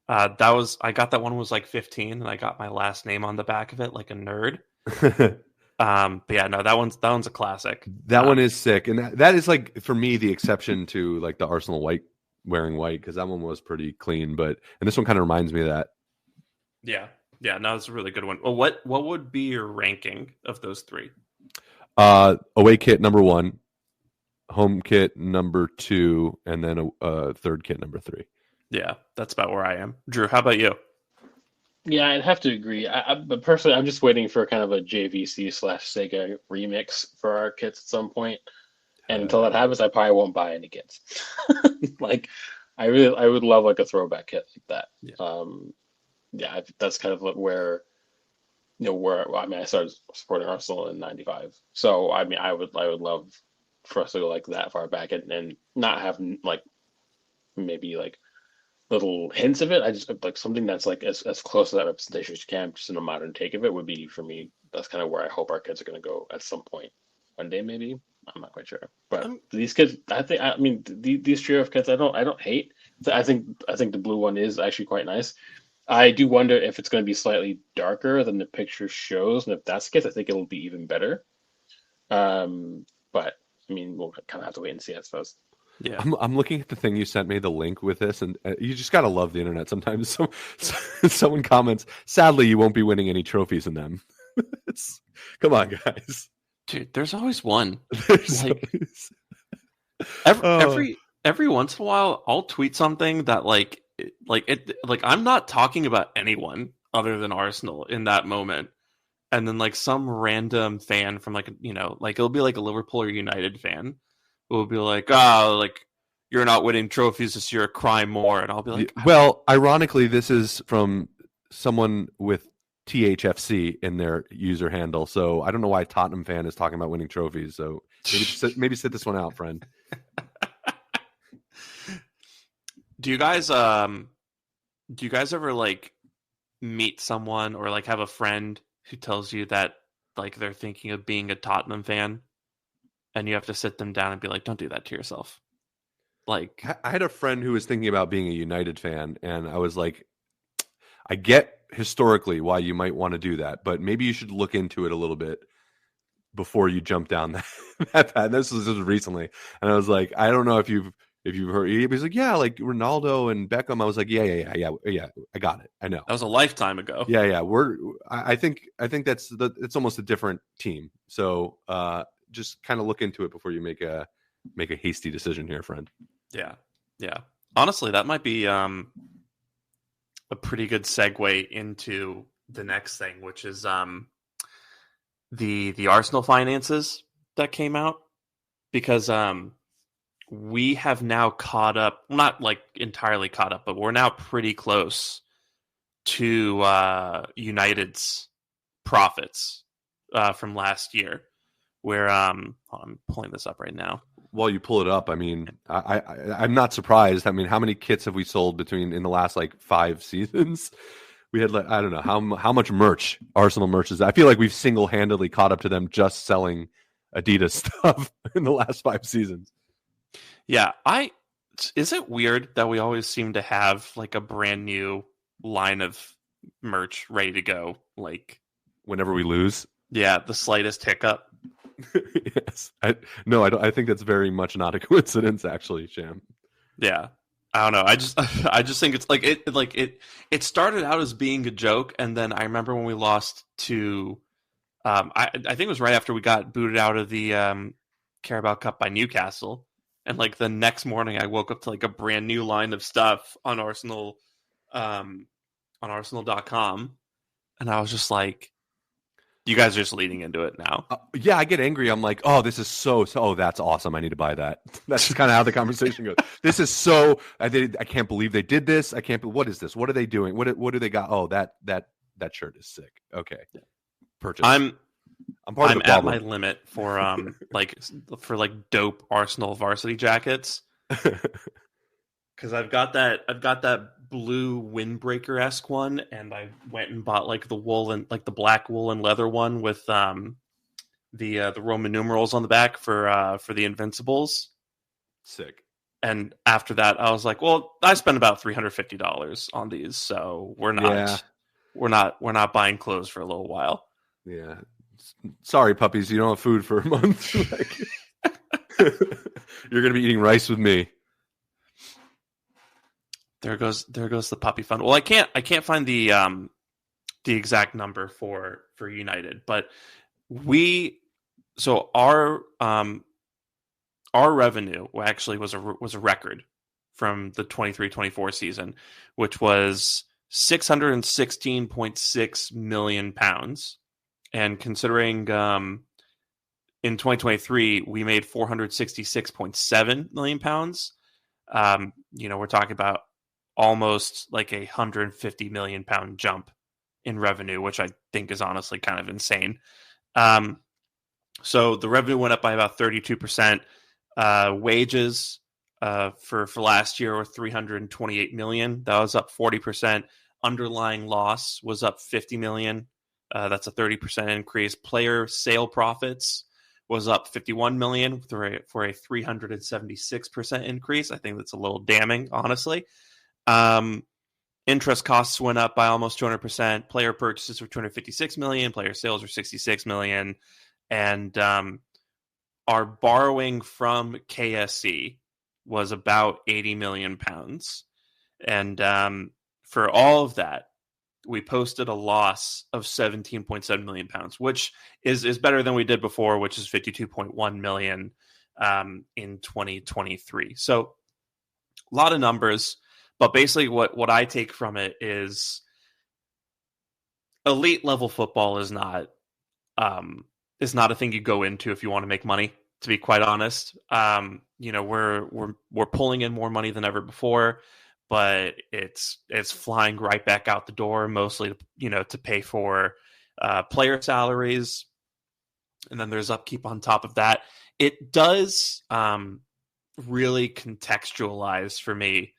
I got that one was like 15, and I got my last name on the back of it like a nerd. But yeah, no, that one's a classic. That one is sick, and that is like for me the exception to like the Arsenal wearing white, because that one was pretty clean. And this one kind of reminds me of that. Yeah, no, it's a really good one. Well, what would be your ranking of those 3? Away kit number 1, home kit number 2, and then a third kit number 3. Yeah, that's about where I am. Drew, how about you? Yeah, I'd have to agree. But personally, I'm just waiting for kind of a JVC / Sega remix for our kits at some point. And until that happens, I probably won't buy any kits. Like, I would love like a throwback kit like that. Yeah. That's kind of where I started supporting Arsenal in '95. So I mean, I would love for us to go like that far back and not have like maybe like little hints of it. I just like something that's like as close to that representation as you can, just in a modern take of it would be, for me, that's kind of where I hope our kids are going to go at some point. One day, maybe. I'm not quite sure. But these kids, these trio of kids, I don't hate. I think the blue one is actually quite nice. I do wonder if it's going to be slightly darker than the picture shows, and if that's the case, I think it'll be even better. But I mean, we'll kind of have to wait and see, I suppose. Yeah, I'm looking at the thing you sent me, the link with this, and you just gotta love the internet. Sometimes someone comments, "Sadly, you won't be winning any trophies in them." Come on, guys. Dude, there's always one. Like, every once in a while, I'll tweet something that like I'm not talking about anyone other than Arsenal in that moment, and then like some random fan from like it'll be like a Liverpool or United fan will be like, like you're not winning trophies this year, cry more, and I'll be like, well, ironically, this is from someone with THFC in their user handle, so I don't know why a Tottenham fan is talking about winning trophies. So maybe sit this one out, friend. Do you guys ever like meet someone or like have a friend who tells you that like they're thinking of being a Tottenham fan, and you have to sit them down and be like, don't do that to yourself? Like, I had a friend who was thinking about being a United fan, and I was like, I get historically why you might want to do that, but maybe you should look into it a little bit before you jump down that path. This was recently, and I was like, I don't know if you've If you've heard, he was like, yeah, like Ronaldo and Beckham. I was like, yeah. I got it. I know. That was a lifetime ago. Yeah. I think it's almost a different team. So just kind of look into it before you make a hasty decision here, friend. Yeah. Honestly, that might be a pretty good segue into the next thing, which is the Arsenal finances that came out, because we have now caught up, not like entirely caught up, but we're now pretty close to United's profits from last year, where I'm pulling this up right now. While you pull it up, I mean, I'm not surprised. I mean, how many kits have we sold in the last like 5 seasons? We had like, I don't know how much merch, Arsenal merch is. I feel like we've single-handedly caught up to them just selling Adidas stuff in the last 5 seasons. Yeah, is it weird that we always seem to have like a brand new line of merch ready to go, like whenever we lose? Yeah, the slightest hiccup. Yes. I think that's very much not a coincidence, actually, Sham. Yeah. I don't know. I just think it's it started out as being a joke, and then I remember when we lost to I think it was right after we got booted out of the Carabao Cup by Newcastle, and like the next morning I woke up to like a brand new line of stuff on Arsenal on Arsenal.com, and I was just like, you guys are just leading into it now. Yeah, I get angry. I'm like, oh, this is so. Oh, that's awesome. I need to buy that. That's kind of how the conversation goes. This is so. I can't believe they did this. I can't. What is this? What are they doing? What do they got? Oh, that shirt is sick. Okay, purchase. I'm part of the at problem. my limit for for dope Arsenal varsity jackets, because I've got that blue windbreaker-esque one, and I went and bought like the black wool and leather one with the Roman numerals on the back for the Invincibles. Sick. And after that, I was like, well, I spent about $350 on these, so we're not buying clothes for a little while. Yeah. Sorry, puppies, you don't have food for a month. You're gonna be eating rice with me. There goes the puppy fund. Well, I can't find the exact number for United, but our revenue actually was a record from the 23-24 season, which was £616.6 million. And considering in 2023 we made £466.7 million, we're talking about almost like a £150 million jump in revenue, which I think is honestly kind of insane. So the revenue went up by about 32%. Wages for last year were $328 million. That was up 40%. Underlying loss was up $50 million. That's a 30% increase. Player sale profits was up $51 million for a 376% increase. I think that's a little damning, honestly. Interest costs went up by almost 200%. Player purchases were $256 million. Player sales were $66 million. And our borrowing from KSC was about £80 million. And for all of that, we posted a loss of £17.7 million, which is better than we did before, which is $52.1 million in 2023. So a lot of numbers, but basically what I take from it is elite level football is not a thing you go into if you want to make money, to be quite honest. We're pulling in more money than ever before, but it's flying right back out the door, mostly to pay for player salaries, and then there's upkeep on top of that. It does really contextualize for me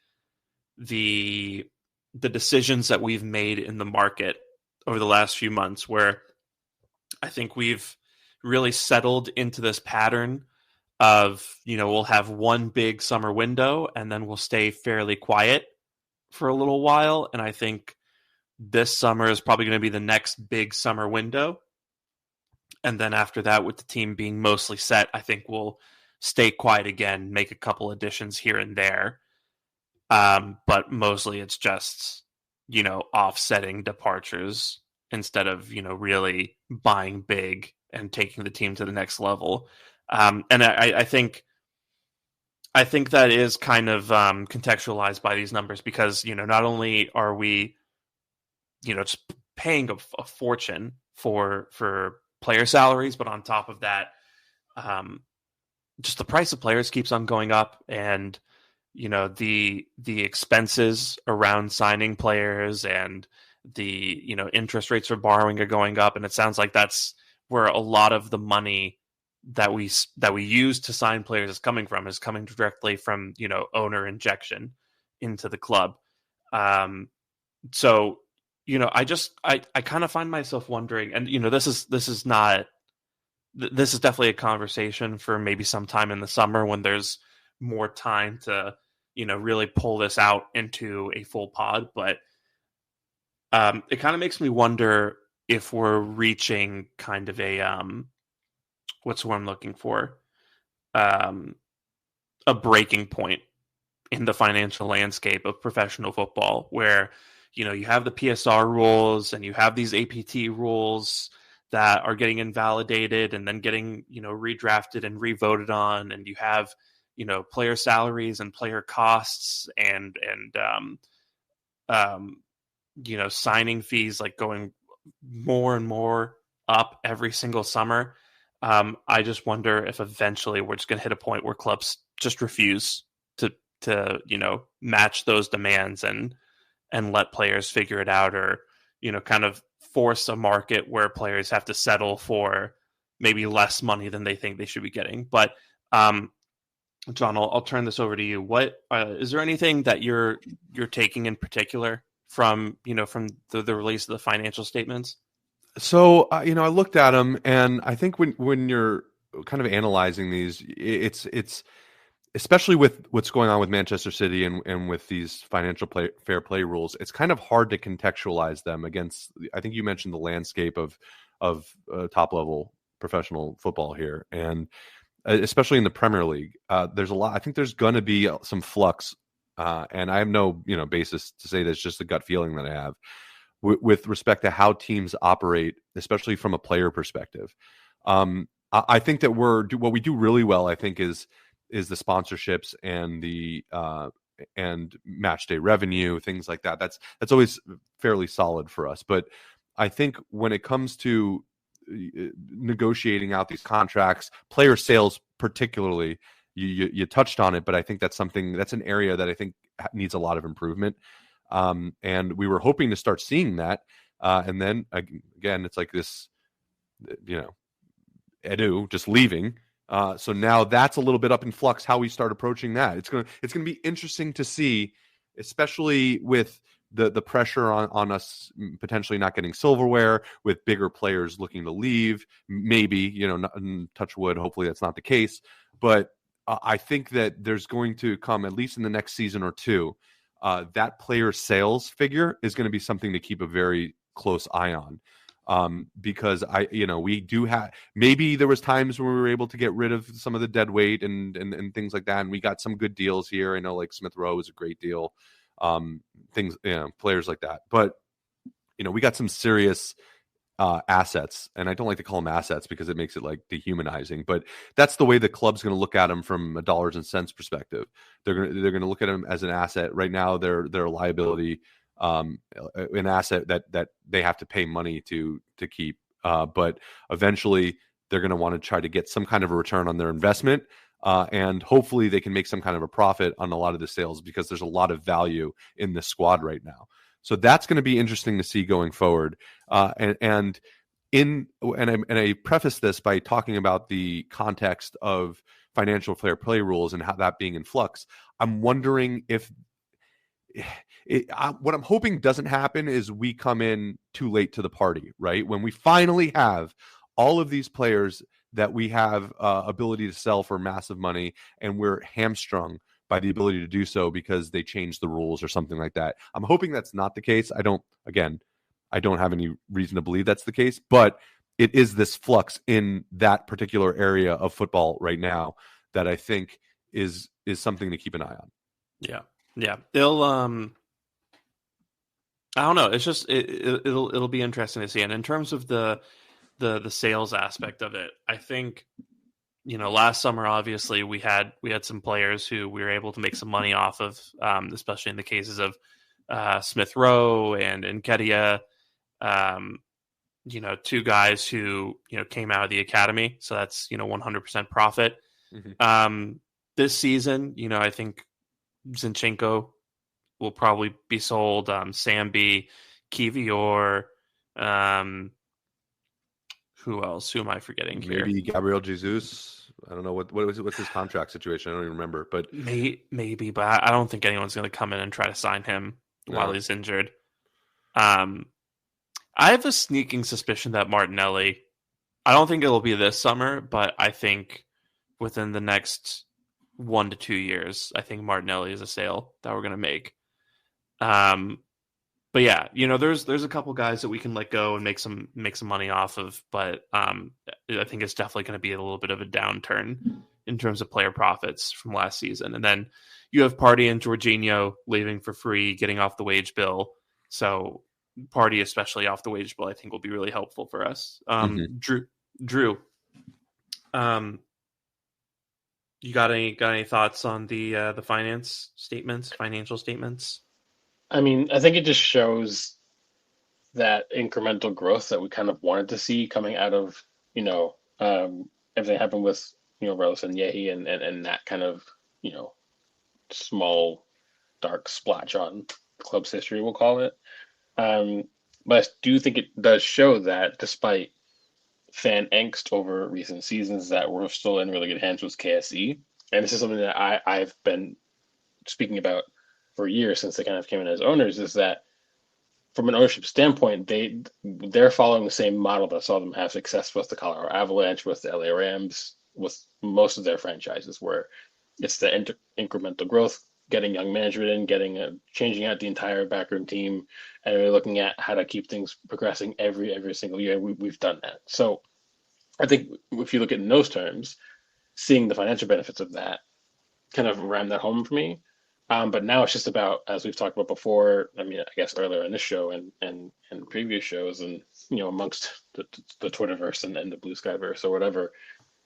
the decisions that we've made in the market over the last few months, where I think we've really settled into this pattern of, we'll have one big summer window and then we'll stay fairly quiet for a little while. And I think this summer is probably going to be the next big summer window. And then after that, with the team being mostly set, I think we'll stay quiet again, make a couple additions here and there. But mostly it's just, offsetting departures instead of, really buying big and taking the team to the next level. And I think that is kind of contextualized by these numbers because, not only are we, just paying a fortune for player salaries, but on top of that, just the price of players keeps on going up, and the expenses around signing players and the interest rates for borrowing are going up, and it sounds like that's where a lot of the money that we use to sign players is coming directly from owner injection into the club. So I kind of find myself wondering, and this is definitely a conversation for maybe sometime in the summer when there's more time to really pull this out into a full pod. But it kind of makes me wonder if we're reaching kind of a what's what I'm looking for, a breaking point in the financial landscape of professional football, where you have the PSR rules and you have these APT rules that are getting invalidated and then getting redrafted and revoted on, and you have player salaries and player costs and signing fees like going more and more up every single summer. I just wonder if eventually we're just going to hit a point where clubs just refuse to match those demands and let players figure it out, or kind of force a market where players have to settle for maybe less money than they think they should be getting. But John, I'll turn this over to you. What is there anything that you're taking in particular from the release of the financial statements? So I looked at them, and I think when you're kind of analyzing these, it's especially with what's going on with Manchester City and with these financial fair play rules, it's kind of hard to contextualize them against. I think you mentioned the landscape of top level professional football here, and especially in the Premier League, there's a lot. I think there's going to be some flux, and I have no basis to say that's just a gut feeling that I have with respect to how teams operate, especially from a player perspective. I think that what we do really well, I think, is the sponsorships and the and match day revenue, things like that. That's always fairly solid for us. But I think when it comes to negotiating out these contracts, player sales particularly, you touched on it, but I think that's an area that I think needs a lot of improvement. And we were hoping to start seeing that. And then again, it's like this, Edu just leaving. So now that's a little bit up in flux how we start approaching that. It's gonna be interesting to see, especially with the pressure on us potentially not getting silverware, with bigger players looking to leave. Maybe, touch wood, hopefully that's not the case. But I think that there's going to come, at least in the next season or two, that player sales figure is going to be something to keep a very close eye on. Because we do have, maybe there was times when we were able to get rid of some of the dead weight and things like that, and we got some good deals here. I know like Smith Rowe is a great deal, things, players like that. But we got some serious assets, and I don't like to call them assets because it makes it like dehumanizing. But that's the way the club's going to look at them from a dollars and cents perspective. They're going to look at them as an asset. Right now, they're a liability. An asset that they have to pay money to keep, but eventually they're going to want to try to get some kind of a return on their investment, and hopefully they can make some kind of a profit on a lot of the sales, because there's a lot of value in this squad right now. So that's going to be interesting to see going forward. And I preface this by talking about the context of financial fair play rules and how that being in flux. I'm wondering if what I'm hoping doesn't happen is we come in too late to the party, right? When we finally have all of these players that we have ability to sell for massive money, and we're hamstrung by the ability to do so because they changed the rules or something like that. I'm hoping that's not the case. I don't have any reason to believe that's the case, but it is this flux in that particular area of football right now that I think is something to keep an eye on. Yeah. They'll I don't know. It's just it'll be interesting to see. And in terms of the sales aspect of it, I think last summer obviously we had some players who we were able to make some money off of, especially in the cases of Smith Rowe and Nketiah, two guys who came out of the academy, so that's 100% profit. This season, I think Zinchenko will probably be sold. Sambi, Kivior, who else? Who am I forgetting here? Maybe Gabriel Jesus. I don't know what's his contract situation. I don't even remember, but maybe, but I don't think anyone's going to come in and try to sign him while he's injured. I have a sneaking suspicion that Martinelli, I don't think it'll be this summer, but I think within the next 1 to 2 years, I think Martinelli is a sale that we're going to make. But yeah, there's a couple guys that we can let go and make some money off of, but I think it's definitely going to be a little bit of a downturn in terms of player profits from last season. And then you have Partey and Jorginho leaving for free, getting off the wage bill. So Partey, especially off the wage bill, I think will be really helpful for us. Drew, you got any thoughts on the financial statements? I mean, I think it just shows that incremental growth that we kind of wanted to see coming out of, everything happened with, Relos and Yehi and that kind of, small, dark splotch on the club's history, we'll call it. But I do think it does show that despite fan angst over recent seasons, that we're still in really good hands with KSE. And this is something that I've been speaking about for years since they kind of came in as owners, is that from an ownership standpoint, they're following the same model that saw them have success with the Colorado Avalanche, with the LA Rams, with most of their franchises, where it's the incremental growth, getting young management in, changing out the entire backroom team, and really looking at how to keep things progressing every single year. We've done that. So I think if you look at it in those terms, seeing the financial benefits of that kind of rammed that home for me. But now it's just about, as we've talked about before, I mean, I guess earlier in this show and previous shows, and amongst the Twitterverse and the Blue Skyverse or whatever,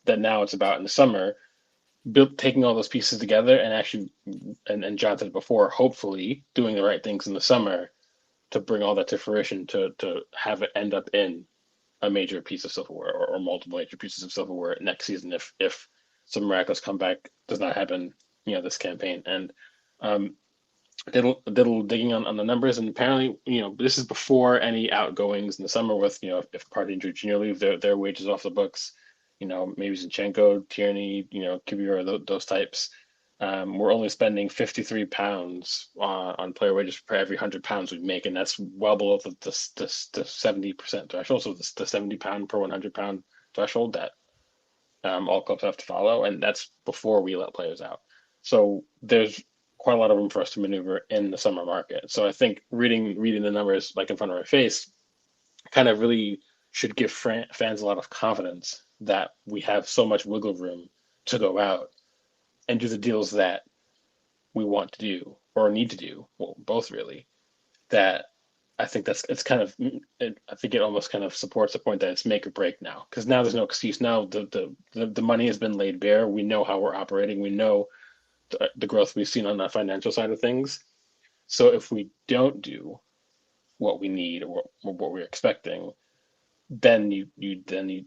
that now it's about in the summer, taking all those pieces together and actually, and John said it before, hopefully doing the right things in the summer to bring all that to fruition, to have it end up in a major piece of silverware or multiple major pieces of silverware next season if some miraculous comeback does not happen, this campaign. And did a little digging on the numbers, and apparently, this is before any outgoings in the summer with, if Partey and Jorginho leave their wages off the books, maybe Zinchenko, Tierney, Kivior, those types. We're only spending £53 on player wages for every £100 we make, and that's well below the 70% threshold. So the £70 per £100 threshold that all clubs have to follow, and that's before we let players out. So there's quite a lot of room for us to maneuver in the summer market. So I think reading the numbers like in front of our face kind of really should give fans a lot of confidence that we have so much wiggle room to go out and do the deals that we want to do or need to do, well, both really, that I think I think it almost kind of supports the point that it's make or break now, because now there's no excuse. Now the money has been laid bare. We know how we're operating. We know the growth we've seen on the financial side of things. So if we don't do what we need or what we're expecting, then you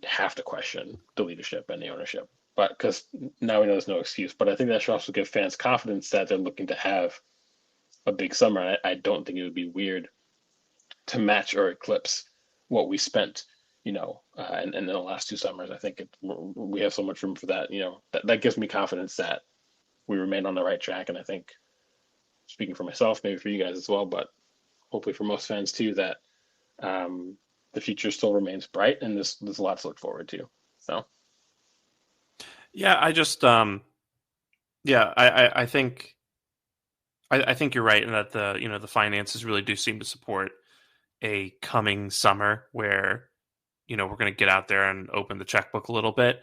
have to question the leadership and the ownership. But because now we know there's no excuse. But I think that should also give fans confidence that they're looking to have a big summer. I don't think it would be weird to match or eclipse what we spent, in the last 2 summers. I think we have so much room for that. That gives me confidence that we remain on the right track. And I think, speaking for myself, maybe for you guys as well, but hopefully for most fans too, that the future still remains bright, and there's a lot to look forward to. So, yeah, I just, I think you're right in that the finances really do seem to support a coming summer where, we're going to get out there and open the checkbook a little bit.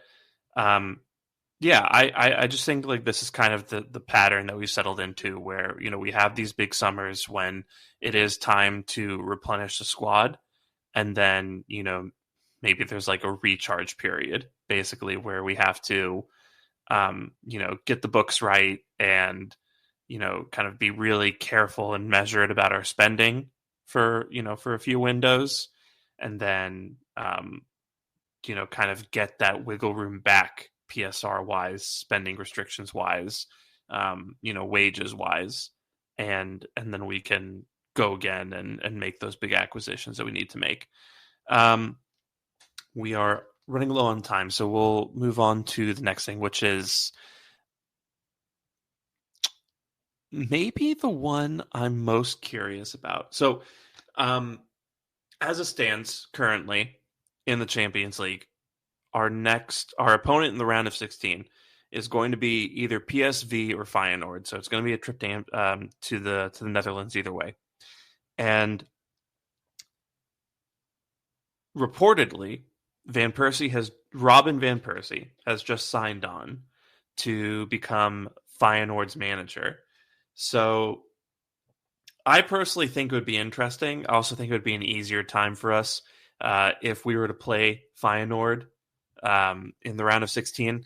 Yeah, I just think like this is kind of the pattern that we've settled into where, we have these big summers when it is time to replenish the squad. And then, maybe there's like a recharge period basically where we have to, get the books right and, kind of be really careful and measured about our spending for a few windows. And then, kind of get that wiggle room back PSR wise, spending restrictions wise, wages wise, and then we can go again and make those big acquisitions that we need to make. We are running low on time, so we'll move on to the next thing, which is maybe the one I'm most curious about. So, as it stands currently in the Champions League, our opponent in the round of 16 is going to be either PSV or Feyenoord. So it's going to be a trip to the Netherlands either way. And reportedly, Robin van Persie has just signed on to become Feyenoord's manager. So I personally think it would be interesting. I also think it would be an easier time for us if we were to play Feyenoord in the round of 16.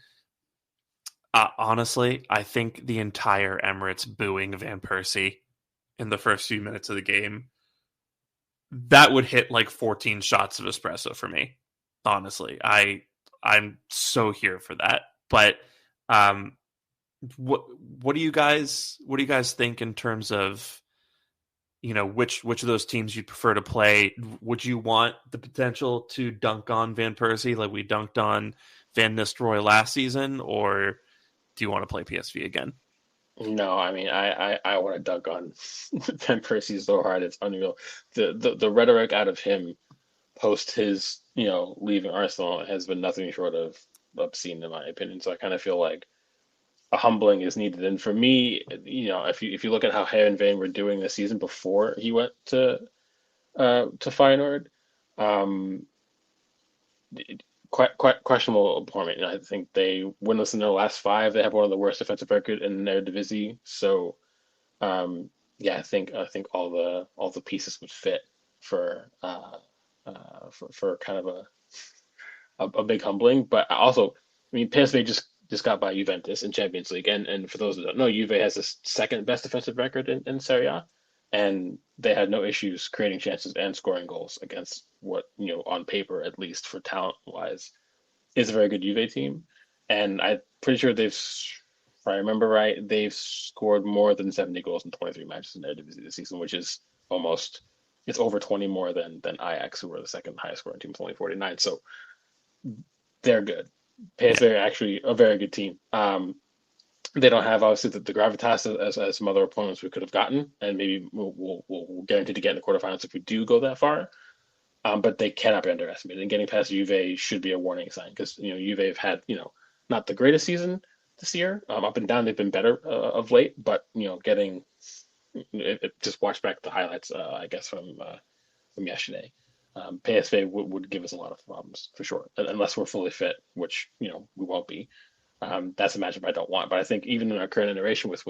Honestly, I think the entire Emirates booing Van Persie in the first few minutes of the game, that would hit like 14 shots of espresso for me. Honestly, I'm so here for that. But what do you guys think in terms of which of those teams you'd prefer to play? Would you want the potential to dunk on Van Persie like we dunked on Van Nistelrooy last season, or do you want to play PSV again? No, I mean I want to dunk on Van Persie so hard it's unreal. The rhetoric out of him post his leaving Arsenal has been nothing short of obscene in my opinion. So I kind of feel like a humbling is needed. And for me, if you look at how Harry and Vane were doing the season before he went to Feyenoord, um, quite questionable appointment. I think they winless in their last five. They have one of the worst defensive record in their division. So, yeah, I think all the pieces would fit for for kind of a big humbling. But also, I mean, PSV just got by Juventus in Champions League, and for those who don't know, Juve has the second best defensive record in Serie A, and they had no issues creating chances and scoring goals against what on paper at least for talent wise is a very good Juve team, and I'm pretty sure if I remember right, they've scored more than 70 goals in 23 matches in their division this season, which is it's over 20 more than Ajax, who were the second highest scoring team with only 49. So they're good. PSV are actually a very good team. They don't have obviously the gravitas as some other opponents we could have gotten, and maybe we'll guarantee to get in the quarterfinals if we do go that far. But they cannot be underestimated. And getting past Juve should be a warning sign because Juve have had not the greatest season this year. Up and down, they've been better of late, but getting just watch back the highlights, I guess from yesterday. PSV would give us a lot of problems for sure, unless we're fully fit, which we won't be. That's a matchup I don't want. But I think even in our current iteration with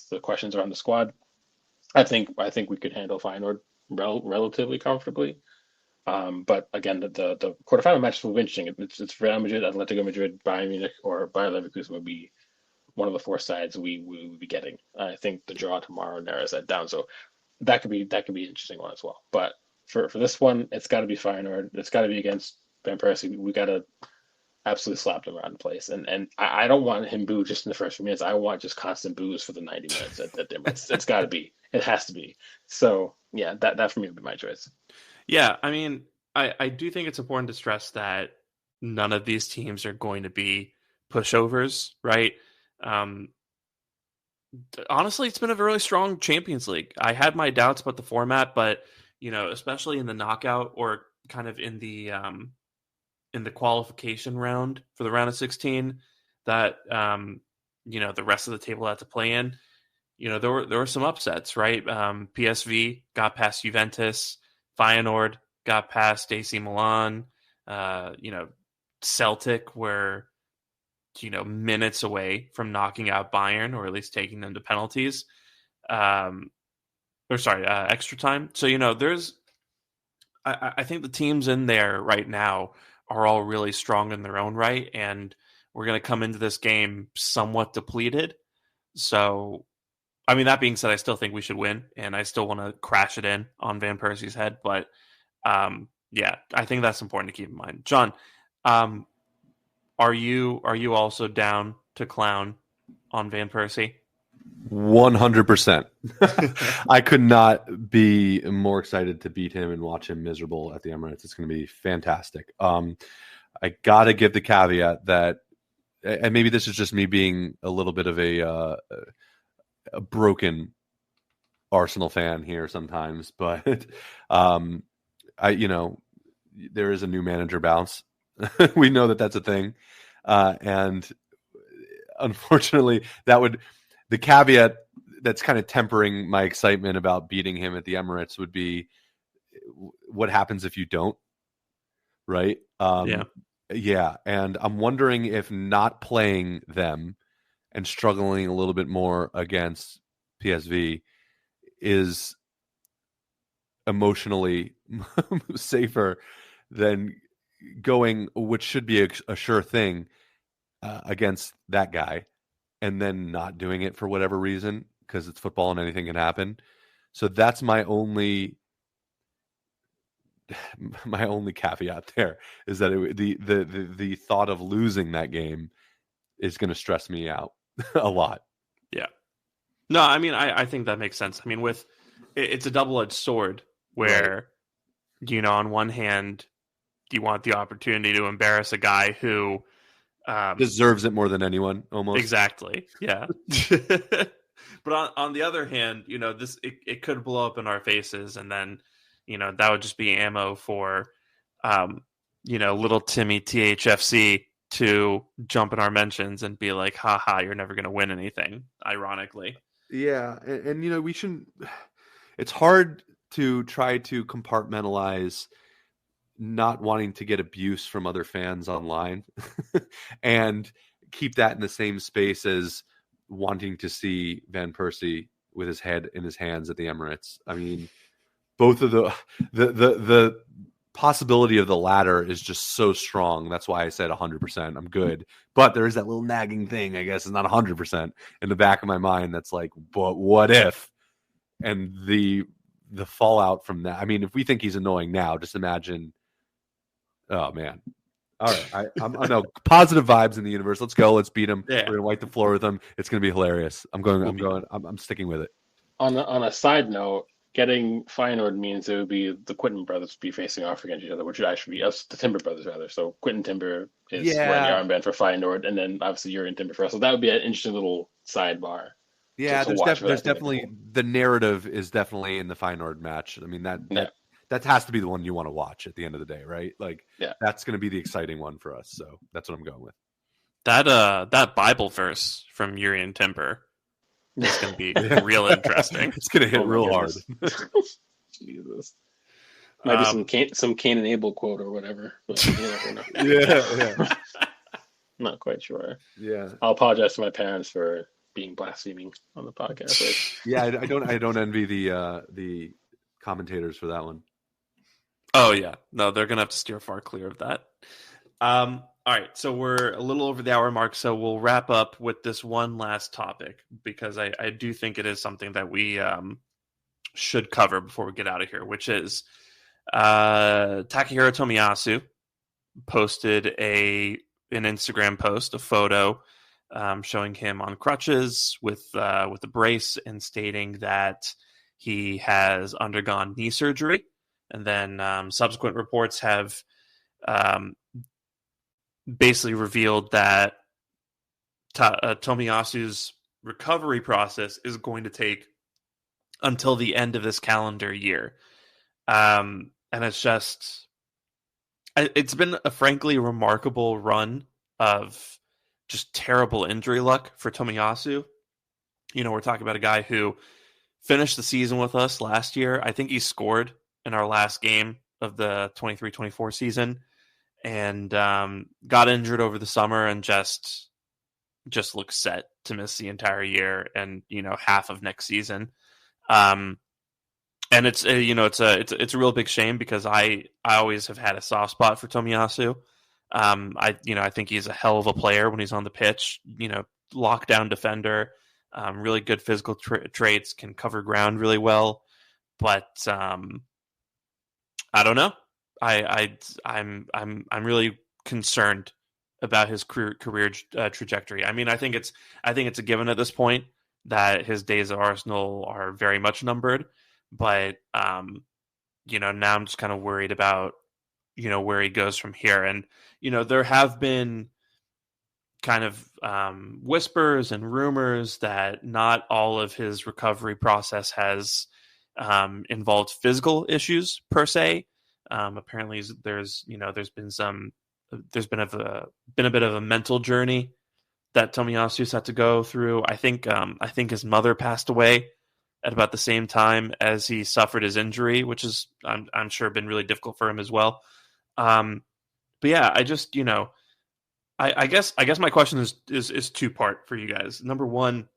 the questions around the squad, I think we could handle Feyenoord relatively comfortably. But again, the quarterfinal matches will be interesting. It's Real Madrid, Atletico Madrid, Bayern Munich, or Bayer Leverkusen would be one of the four sides we would be getting. I think the draw tomorrow narrows that down, so that could be an interesting one as well. But for this one, it's got to be Feyenoord. It's got to be against Van Persie. We got to absolutely slap him around the place. And I don't want him booed just in the first few minutes. I want just constant boos for the 90 minutes at the Emirates. It's got to be. It has to be. So yeah, that for me would be my choice. Yeah, I mean, I do think it's important to stress that none of these teams are going to be pushovers, right? Honestly, it's been a really strong Champions League. I had my doubts about the format, but especially in the knockout or kind of in the qualification round for the round of 16, that the rest of the table had to play in. There were some upsets, right? PSV got past Juventus, Feyenoord got past AC Milan, Celtic were minutes away from knocking out Bayern, or at least taking them to penalties. Extra time. So, I think the teams in there right now are all really strong in their own right, and we're going to come into this game somewhat depleted. So, I mean, that being said, I still think we should win, and I still want to crash it in on Van Persie's head. But, yeah, I think that's important to keep in mind. John, are you also down to clown on Van Persie? 100%. I could not be more excited to beat him and watch him miserable at the Emirates. It's going to be fantastic. I got to give the caveat that, and maybe this is just me being a little bit of a broken Arsenal fan here sometimes, but there is a new manager bounce. We know that that's a thing, and unfortunately, the caveat that's kind of tempering my excitement about beating him at the Emirates would be what happens if you don't, right? Yeah. And I'm wondering if not playing them and struggling a little bit more against PSV is emotionally safer than going, which should be a sure thing, against that guy, and then not doing it for whatever reason, because it's football and anything can happen. So that's my only caveat there, is that the thought of losing that game is going to stress me out a lot. Yeah. No, I mean, I think that makes sense. I mean, it's a double-edged sword where, right, on one hand, you want the opportunity to embarrass a guy who deserves it more than anyone, almost. Exactly. Yeah. But on the other hand, it could blow up in our faces, and then, that would just be ammo for, little Timmy THFC to jump in our mentions and be like, haha, you're never going to win anything, ironically. Yeah. And we shouldn't, it's hard to try to compartmentalize not wanting to get abuse from other fans online and keep that in the same space as wanting to see Van Persie with his head in his hands at the Emirates. I mean, both of the possibility of the latter is just so strong. That's why I said 100%. I'm good. But there is that little nagging thing, I guess, is not 100% in the back of my mind. That's like, but what if? And the fallout from that. I mean, if we think he's annoying now, just imagine. Oh man! All right, I know positive vibes in the universe. Let's go. Let's beat him. Yeah. We're gonna wipe the floor with him. It's gonna be hilarious. I'm sticking with it. On a side note, getting Feyenoord means it would be the Quinton brothers be facing off against each other, which would actually be us, the Timber brothers rather. So Quinton Timber is wearing the armband for Feyenoord, and then obviously you're in Timber for us. So that would be an interesting little sidebar. Yeah, there's definitely the narrative is definitely in the Feyenoord match. I mean that has to be the one you want to watch at the end of the day, right? Like, that's going to be the exciting one for us. So that's what I'm going with. That Bible verse from Uri and Timber is going to be real interesting. It's going to hit real hard. Jesus. Might be some Cain and Abel quote or whatever. But, yeah. Not quite sure. Yeah. I'll apologize to my parents for being blaspheming on the podcast. Yeah, I don't envy the commentators for that one. Oh, yeah. No, they're going to have to steer far clear of that. All right, so we're a little over the hour mark, so we'll wrap up with this one last topic, because I do think it is something that we should cover before we get out of here, which is Takahiro Tomiyasu posted an Instagram post, a photo showing him on crutches with a brace, and stating that he has undergone knee surgery. And then subsequent reports have basically revealed that Tomiyasu's recovery process is going to take until the end of this calendar year. And it's been a frankly remarkable run of just terrible injury luck for Tomiyasu. We're talking about a guy who finished the season with us last year. I think he scored in our last game of the 23-24 season, and got injured over the summer and just just looks set to miss the entire year and half of next season. And it's it's a real big shame because I always have had a soft spot for Tomiyasu. I think he's a hell of a player when he's on the pitch. Lockdown defender, really good physical traits, can cover ground really well. But I don't know. I'm really concerned about his career trajectory. I mean, I think it's a given at this point that his days at Arsenal are very much numbered. But now I'm just kind of worried about where he goes from here. And there have been kind of whispers and rumors that not all of his recovery process has involved physical issues per se. Apparently, there's been a bit of a mental journey that Tomiyasu's had to go through. I think his mother passed away at about the same time as he suffered his injury, which is I'm sure been really difficult for him as well. But yeah, I just I guess my question is two-part for you guys. Number one,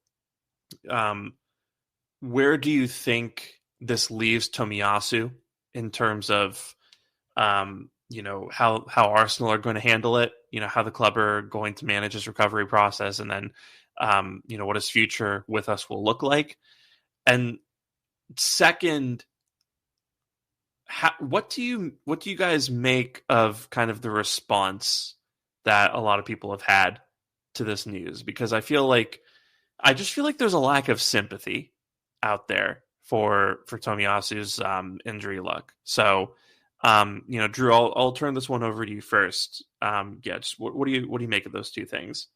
where do you think this leaves Tomiyasu in terms of how Arsenal are going to handle it, how the club are going to manage his recovery process, and then what his future with us will look like? And second, what do you guys make of kind of the response that a lot of people have had to this news? Because I just feel like there's a lack of sympathy out there for Tomiyasu's injury luck. So, Drew, I'll turn this one over to you first. Just what do you make of those two things?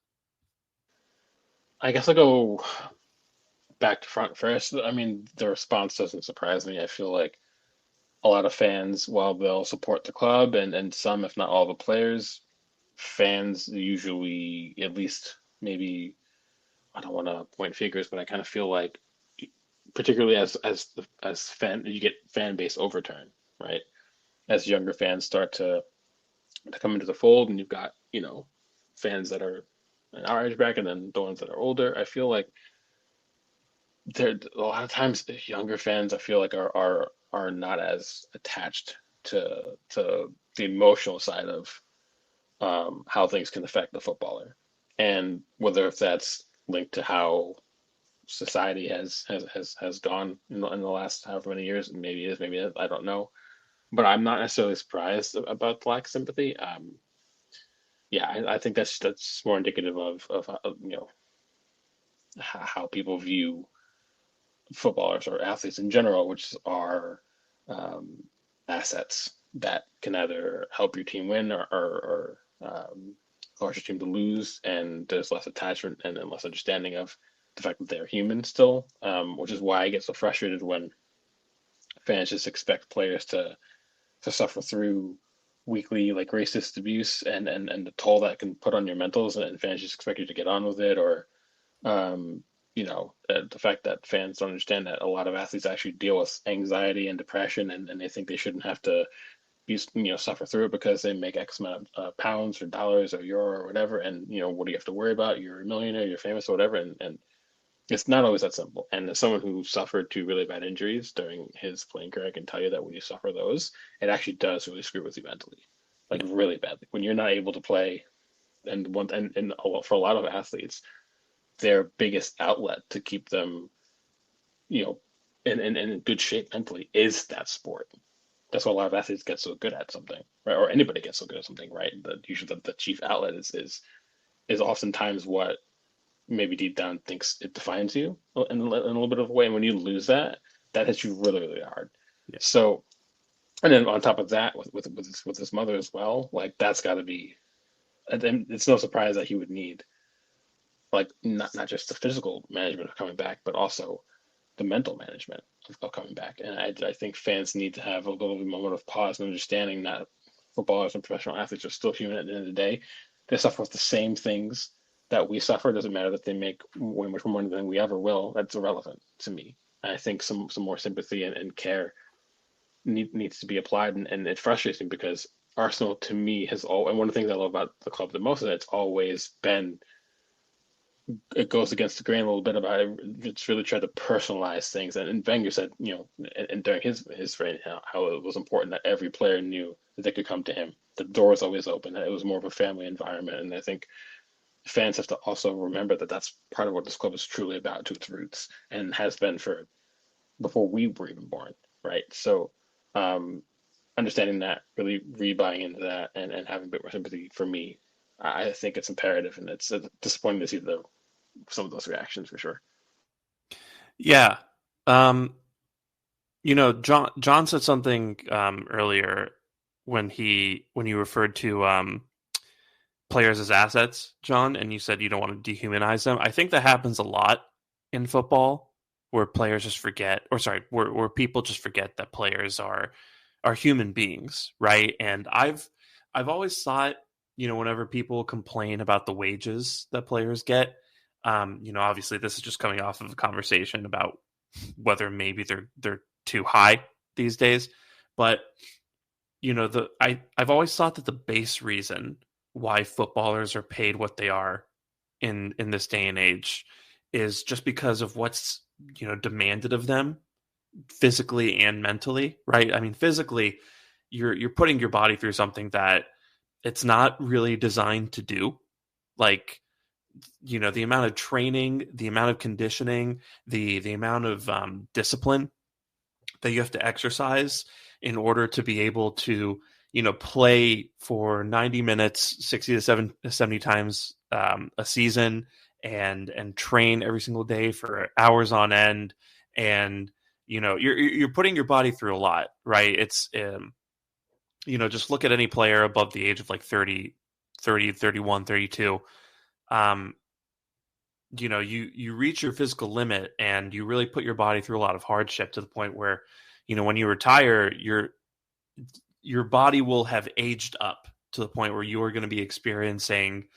I guess I'll go back to front first. I mean, the response doesn't surprise me. I feel like a lot of fans, while they'll support the club and some, if not all, the players, fans usually, at least maybe, I don't want to point fingers, but I kind of feel like, particularly as fan, you get fan base overturn, right? As younger fans start to come into the fold, and you've got fans that are in our age bracket, and then the ones that are older. I feel like there a lot of times younger fans, I feel like are not as attached to the emotional side of how things can affect the footballer, and whether if that's linked to how society has gone in the last however many years, maybe it is, maybe it is, I don't know, but I'm not necessarily surprised about the lack of sympathy. I think that's more indicative of how people view footballers or athletes in general, which are assets that can either help your team win or cause your team to lose, and there's less attachment and less understanding of the fact that they're human still, which is why I get so frustrated when fans just expect players to suffer through weekly like racist abuse and the toll that can put on your mentals, and fans just expect you to get on with it, or the fact that fans don't understand that a lot of athletes actually deal with anxiety and depression, and they think they shouldn't have to be suffer through it because they make X amount of pounds or dollars or euro or whatever, and what do you have to worry about? You're a millionaire, you're famous or whatever, and it's not always that simple. And as someone who suffered two really bad injuries during his playing career, I can tell you that when you suffer those, it actually does really screw with you mentally, like really badly. When you're not able to play, and for a lot of athletes, their biggest outlet to keep them, in good shape mentally is that sport. That's why a lot of athletes get so good at something, right? Or anybody gets so good at something, right? Usually the chief outlet is oftentimes what maybe deep down thinks it defines you in a little bit of a way. And when you lose that hits you really, really hard. Yeah. So, and then on top of that, with his mother as well, like that's got to be, and it's no surprise that he would need like not just the physical management of coming back, but also the mental management of coming back. And I think fans need to have a little moment of pause and understanding that footballers and professional athletes are still human at the end of the day. They suffer with the same things that we suffer. It doesn't matter that they make way much more money than we ever will. That's irrelevant to me. And I think some more sympathy and care needs to be applied. And it frustrates me because Arsenal, to me, and one of the things I love about the club the most is that it's always been it goes against the grain a little bit about it. It's really tried to personalize things. And Wenger said, and during his reign, how it was important that every player knew that they could come to him. The door was always open. That it was more of a family environment. And I think fans have to also remember that that's part of what this club is truly about to its roots and has been for before we were even born, right? So, understanding that, really rebuying into that, and having a bit more sympathy for me, I think it's imperative, and it's disappointing to see some of those reactions for sure. Yeah. John said something earlier when you referred to players as assets, John, and you said you don't want to dehumanize them. I think that happens a lot in football, where players just forget, where people just forget that players are human beings, right? And I've always thought, whenever people complain about the wages that players get, obviously this is just coming off of a conversation about whether maybe they're too high these days, but I've always thought that the base reason why footballers are paid what they are in this day and age is just because of what's demanded of them physically and mentally, right? I mean, physically, you're putting your body through something that it's not really designed to do. Like, the amount of training, the amount of conditioning, the amount of discipline that you have to exercise in order to be able to, play for 90 minutes, 60 to 70 times a season, and train every single day for hours on end. And, you're putting your body through a lot, right? It's, just look at any player above the age of like 30, 31, 32. You reach your physical limit and you really put your body through a lot of hardship to the point where, when you retire, your body will have aged up to the point where you are going to be experiencing,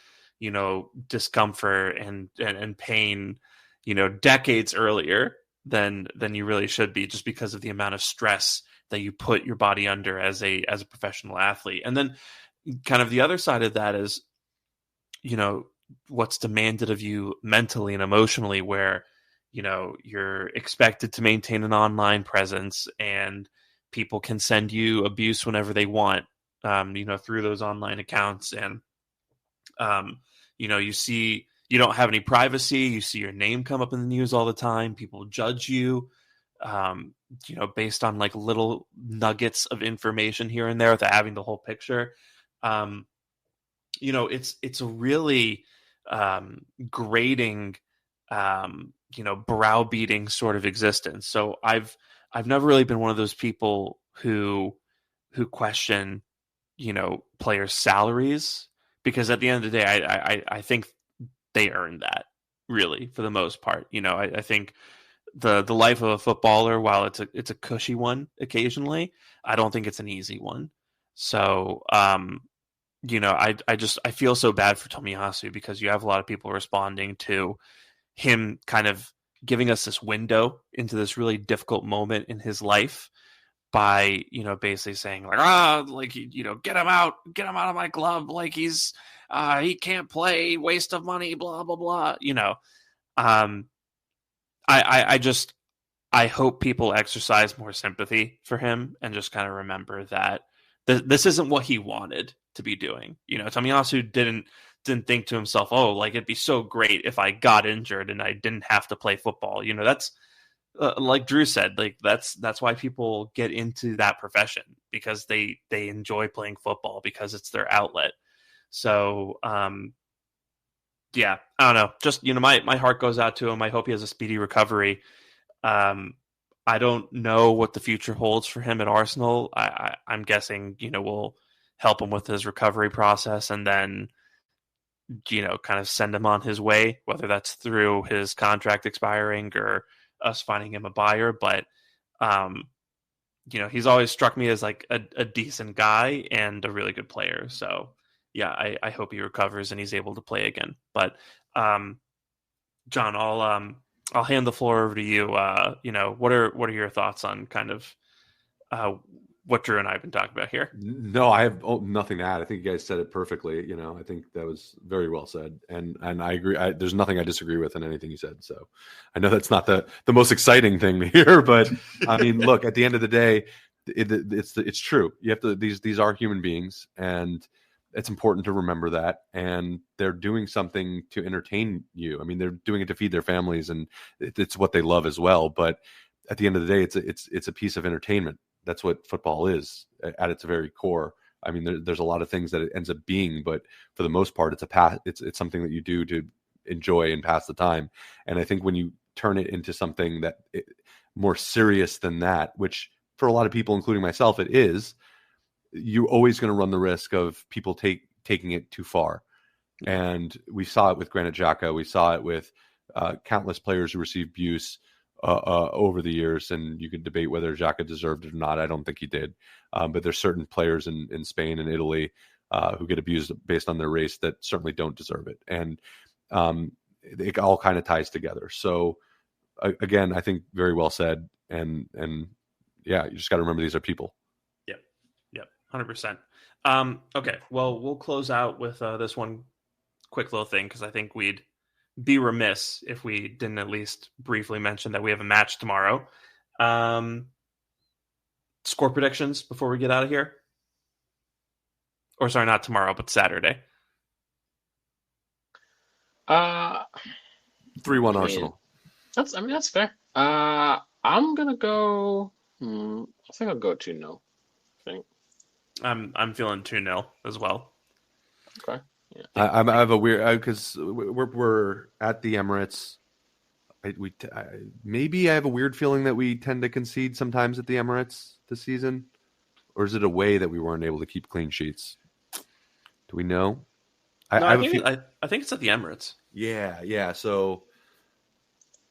discomfort and pain, decades earlier than you really should be, just because of the amount of stress that you put your body under as a professional athlete. And then kind of the other side of that is, what's demanded of you mentally and emotionally, where, you're expected to maintain an online presence and people can send you abuse whenever they want, through those online accounts. And, you don't have any privacy. You see your name come up in the news all the time. People judge you, based on like little nuggets of information here and there without having the whole picture. It's a really grading, browbeating sort of existence. So I've never really been one of those people who question, players' salaries, because at the end of the day, I think they earn that, really, for the most part. I think the life of a footballer, while it's a cushy one occasionally, I don't think it's an easy one. So, I feel so bad for Tomiyasu, because you have a lot of people responding to him kind of giving us this window into this really difficult moment in his life by, basically saying like, get him out of my club. Like he can't play, waste of money, blah, blah, blah. I hope people exercise more sympathy for him and just kind of remember that this isn't what he wanted to be doing. Tomiyasu didn't think to himself, oh, like it'd be so great if I got injured and I didn't have to play football. That's like Drew said, like that's why people get into that profession, because they enjoy playing football, because it's their outlet. So, yeah, I don't know. Just, my heart goes out to him. I hope he has a speedy recovery. I don't know what the future holds for him at Arsenal. I'm guessing, we'll help him with his recovery process and then, kind of send him on his way, whether that's through his contract expiring or us finding him a buyer. But, he's always struck me as like a decent guy and a really good player. So, yeah, I hope he recovers and he's able to play again. But, John, I'll hand the floor over to you. What are your thoughts on kind of what Drew and I have been talking about here. No, I have nothing to add. I think you guys said it perfectly. I think that was very well said, and I agree. There's nothing I disagree with in anything you said. So I know that's not the most exciting thing to hear, but I mean, look, at the end of the day, it's true. You have to. These are human beings, and it's important to remember that. And they're doing something to entertain you. I mean, they're doing it to feed their families, and it's what they love as well. But at the end of the day, it's a piece of entertainment. That's what football is at its very core. I mean, there's a lot of things that it ends up being, but for the most part, it's something that you do to enjoy and pass the time. And I think when you turn it into something that more serious than that, which for a lot of people, including myself, it is, you're always going to run the risk of people taking it too far. And we saw it with Granit Xhaka. We saw it with countless players who received abuse over the years, and you could debate whether Xhaka deserved it or not. I don't think he did. But there's certain players in Spain and Italy who get abused based on their race that certainly don't deserve it. And it all kind of ties together. So again, I think very well said. And yeah, you just got to remember these are people. Yep. 100%. Okay. Well, we'll close out with this one quick little thing, because I think we'd be remiss if we didn't at least briefly mention that we have a match tomorrow. Score predictions before we get out of here? Or sorry, not tomorrow, but Saturday. 3-1 Arsenal. That's fair. I'm gonna go. I think I'll go 2-0. I think. I'm feeling 2-0 as well. Okay. Yeah. I have a weird, because we're at the Emirates. Maybe I have a weird feeling that we tend to concede sometimes at the Emirates this season, or is it a way that we weren't able to keep clean sheets? Do we know? I think it's at the Emirates. Yeah. So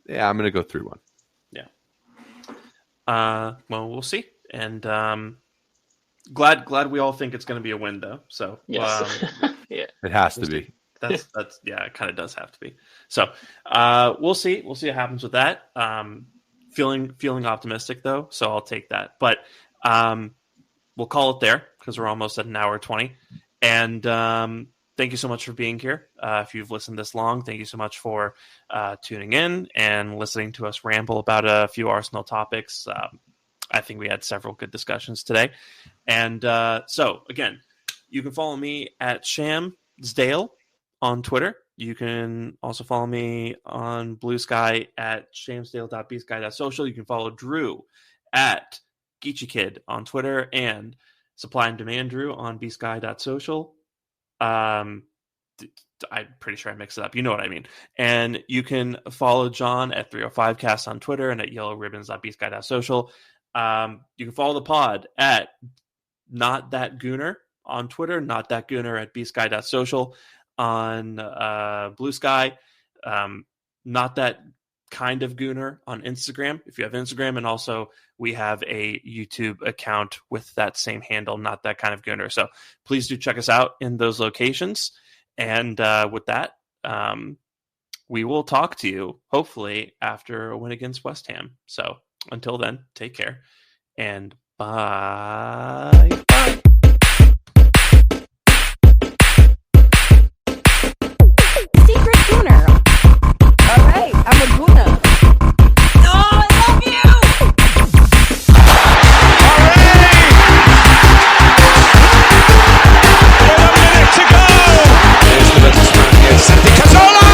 yeah, I'm gonna go 3-1. Yeah. Well, we'll see, and glad we all think it's going to be a win, though. So yes. Yeah, it has to be. That's yeah, it kind of does have to be. So we'll see what happens with that. Feeling optimistic though, so I'll take that. But we'll call it there because we're almost at an hour 20. And thank you so much for being here. If you've listened this long, thank you so much for tuning in and listening to us ramble about a few Arsenal topics. I think we had several good discussions today. And so again, you can follow me at Shamsdale on Twitter. You can also follow me on Blue Sky at shamsdale.bsky.social. You can follow Drew at GeeChyKid on Twitter and Supply and Demand Drew on bsky.social. I'm pretty sure I mixed it up. You know what I mean. And you can follow John at 305cast on Twitter and at yellowribbons.bsky.social. You can follow the pod at Not That Gooner on Twitter, Not That Gooner at bsky.social on Blue Sky. Not That Kind of Gooner on Instagram, if you have Instagram. And also we have a YouTube account with that same handle, Not That Kind of Gooner. So please do check us out in those locations. And with that, we will talk to you hopefully after a win against West Ham. So until then, take care and bye. Secret Gooner. All right, I'm a Gooner. Oh, I love you! With a minute to go. Here's the Cazzola!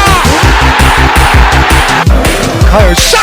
Close.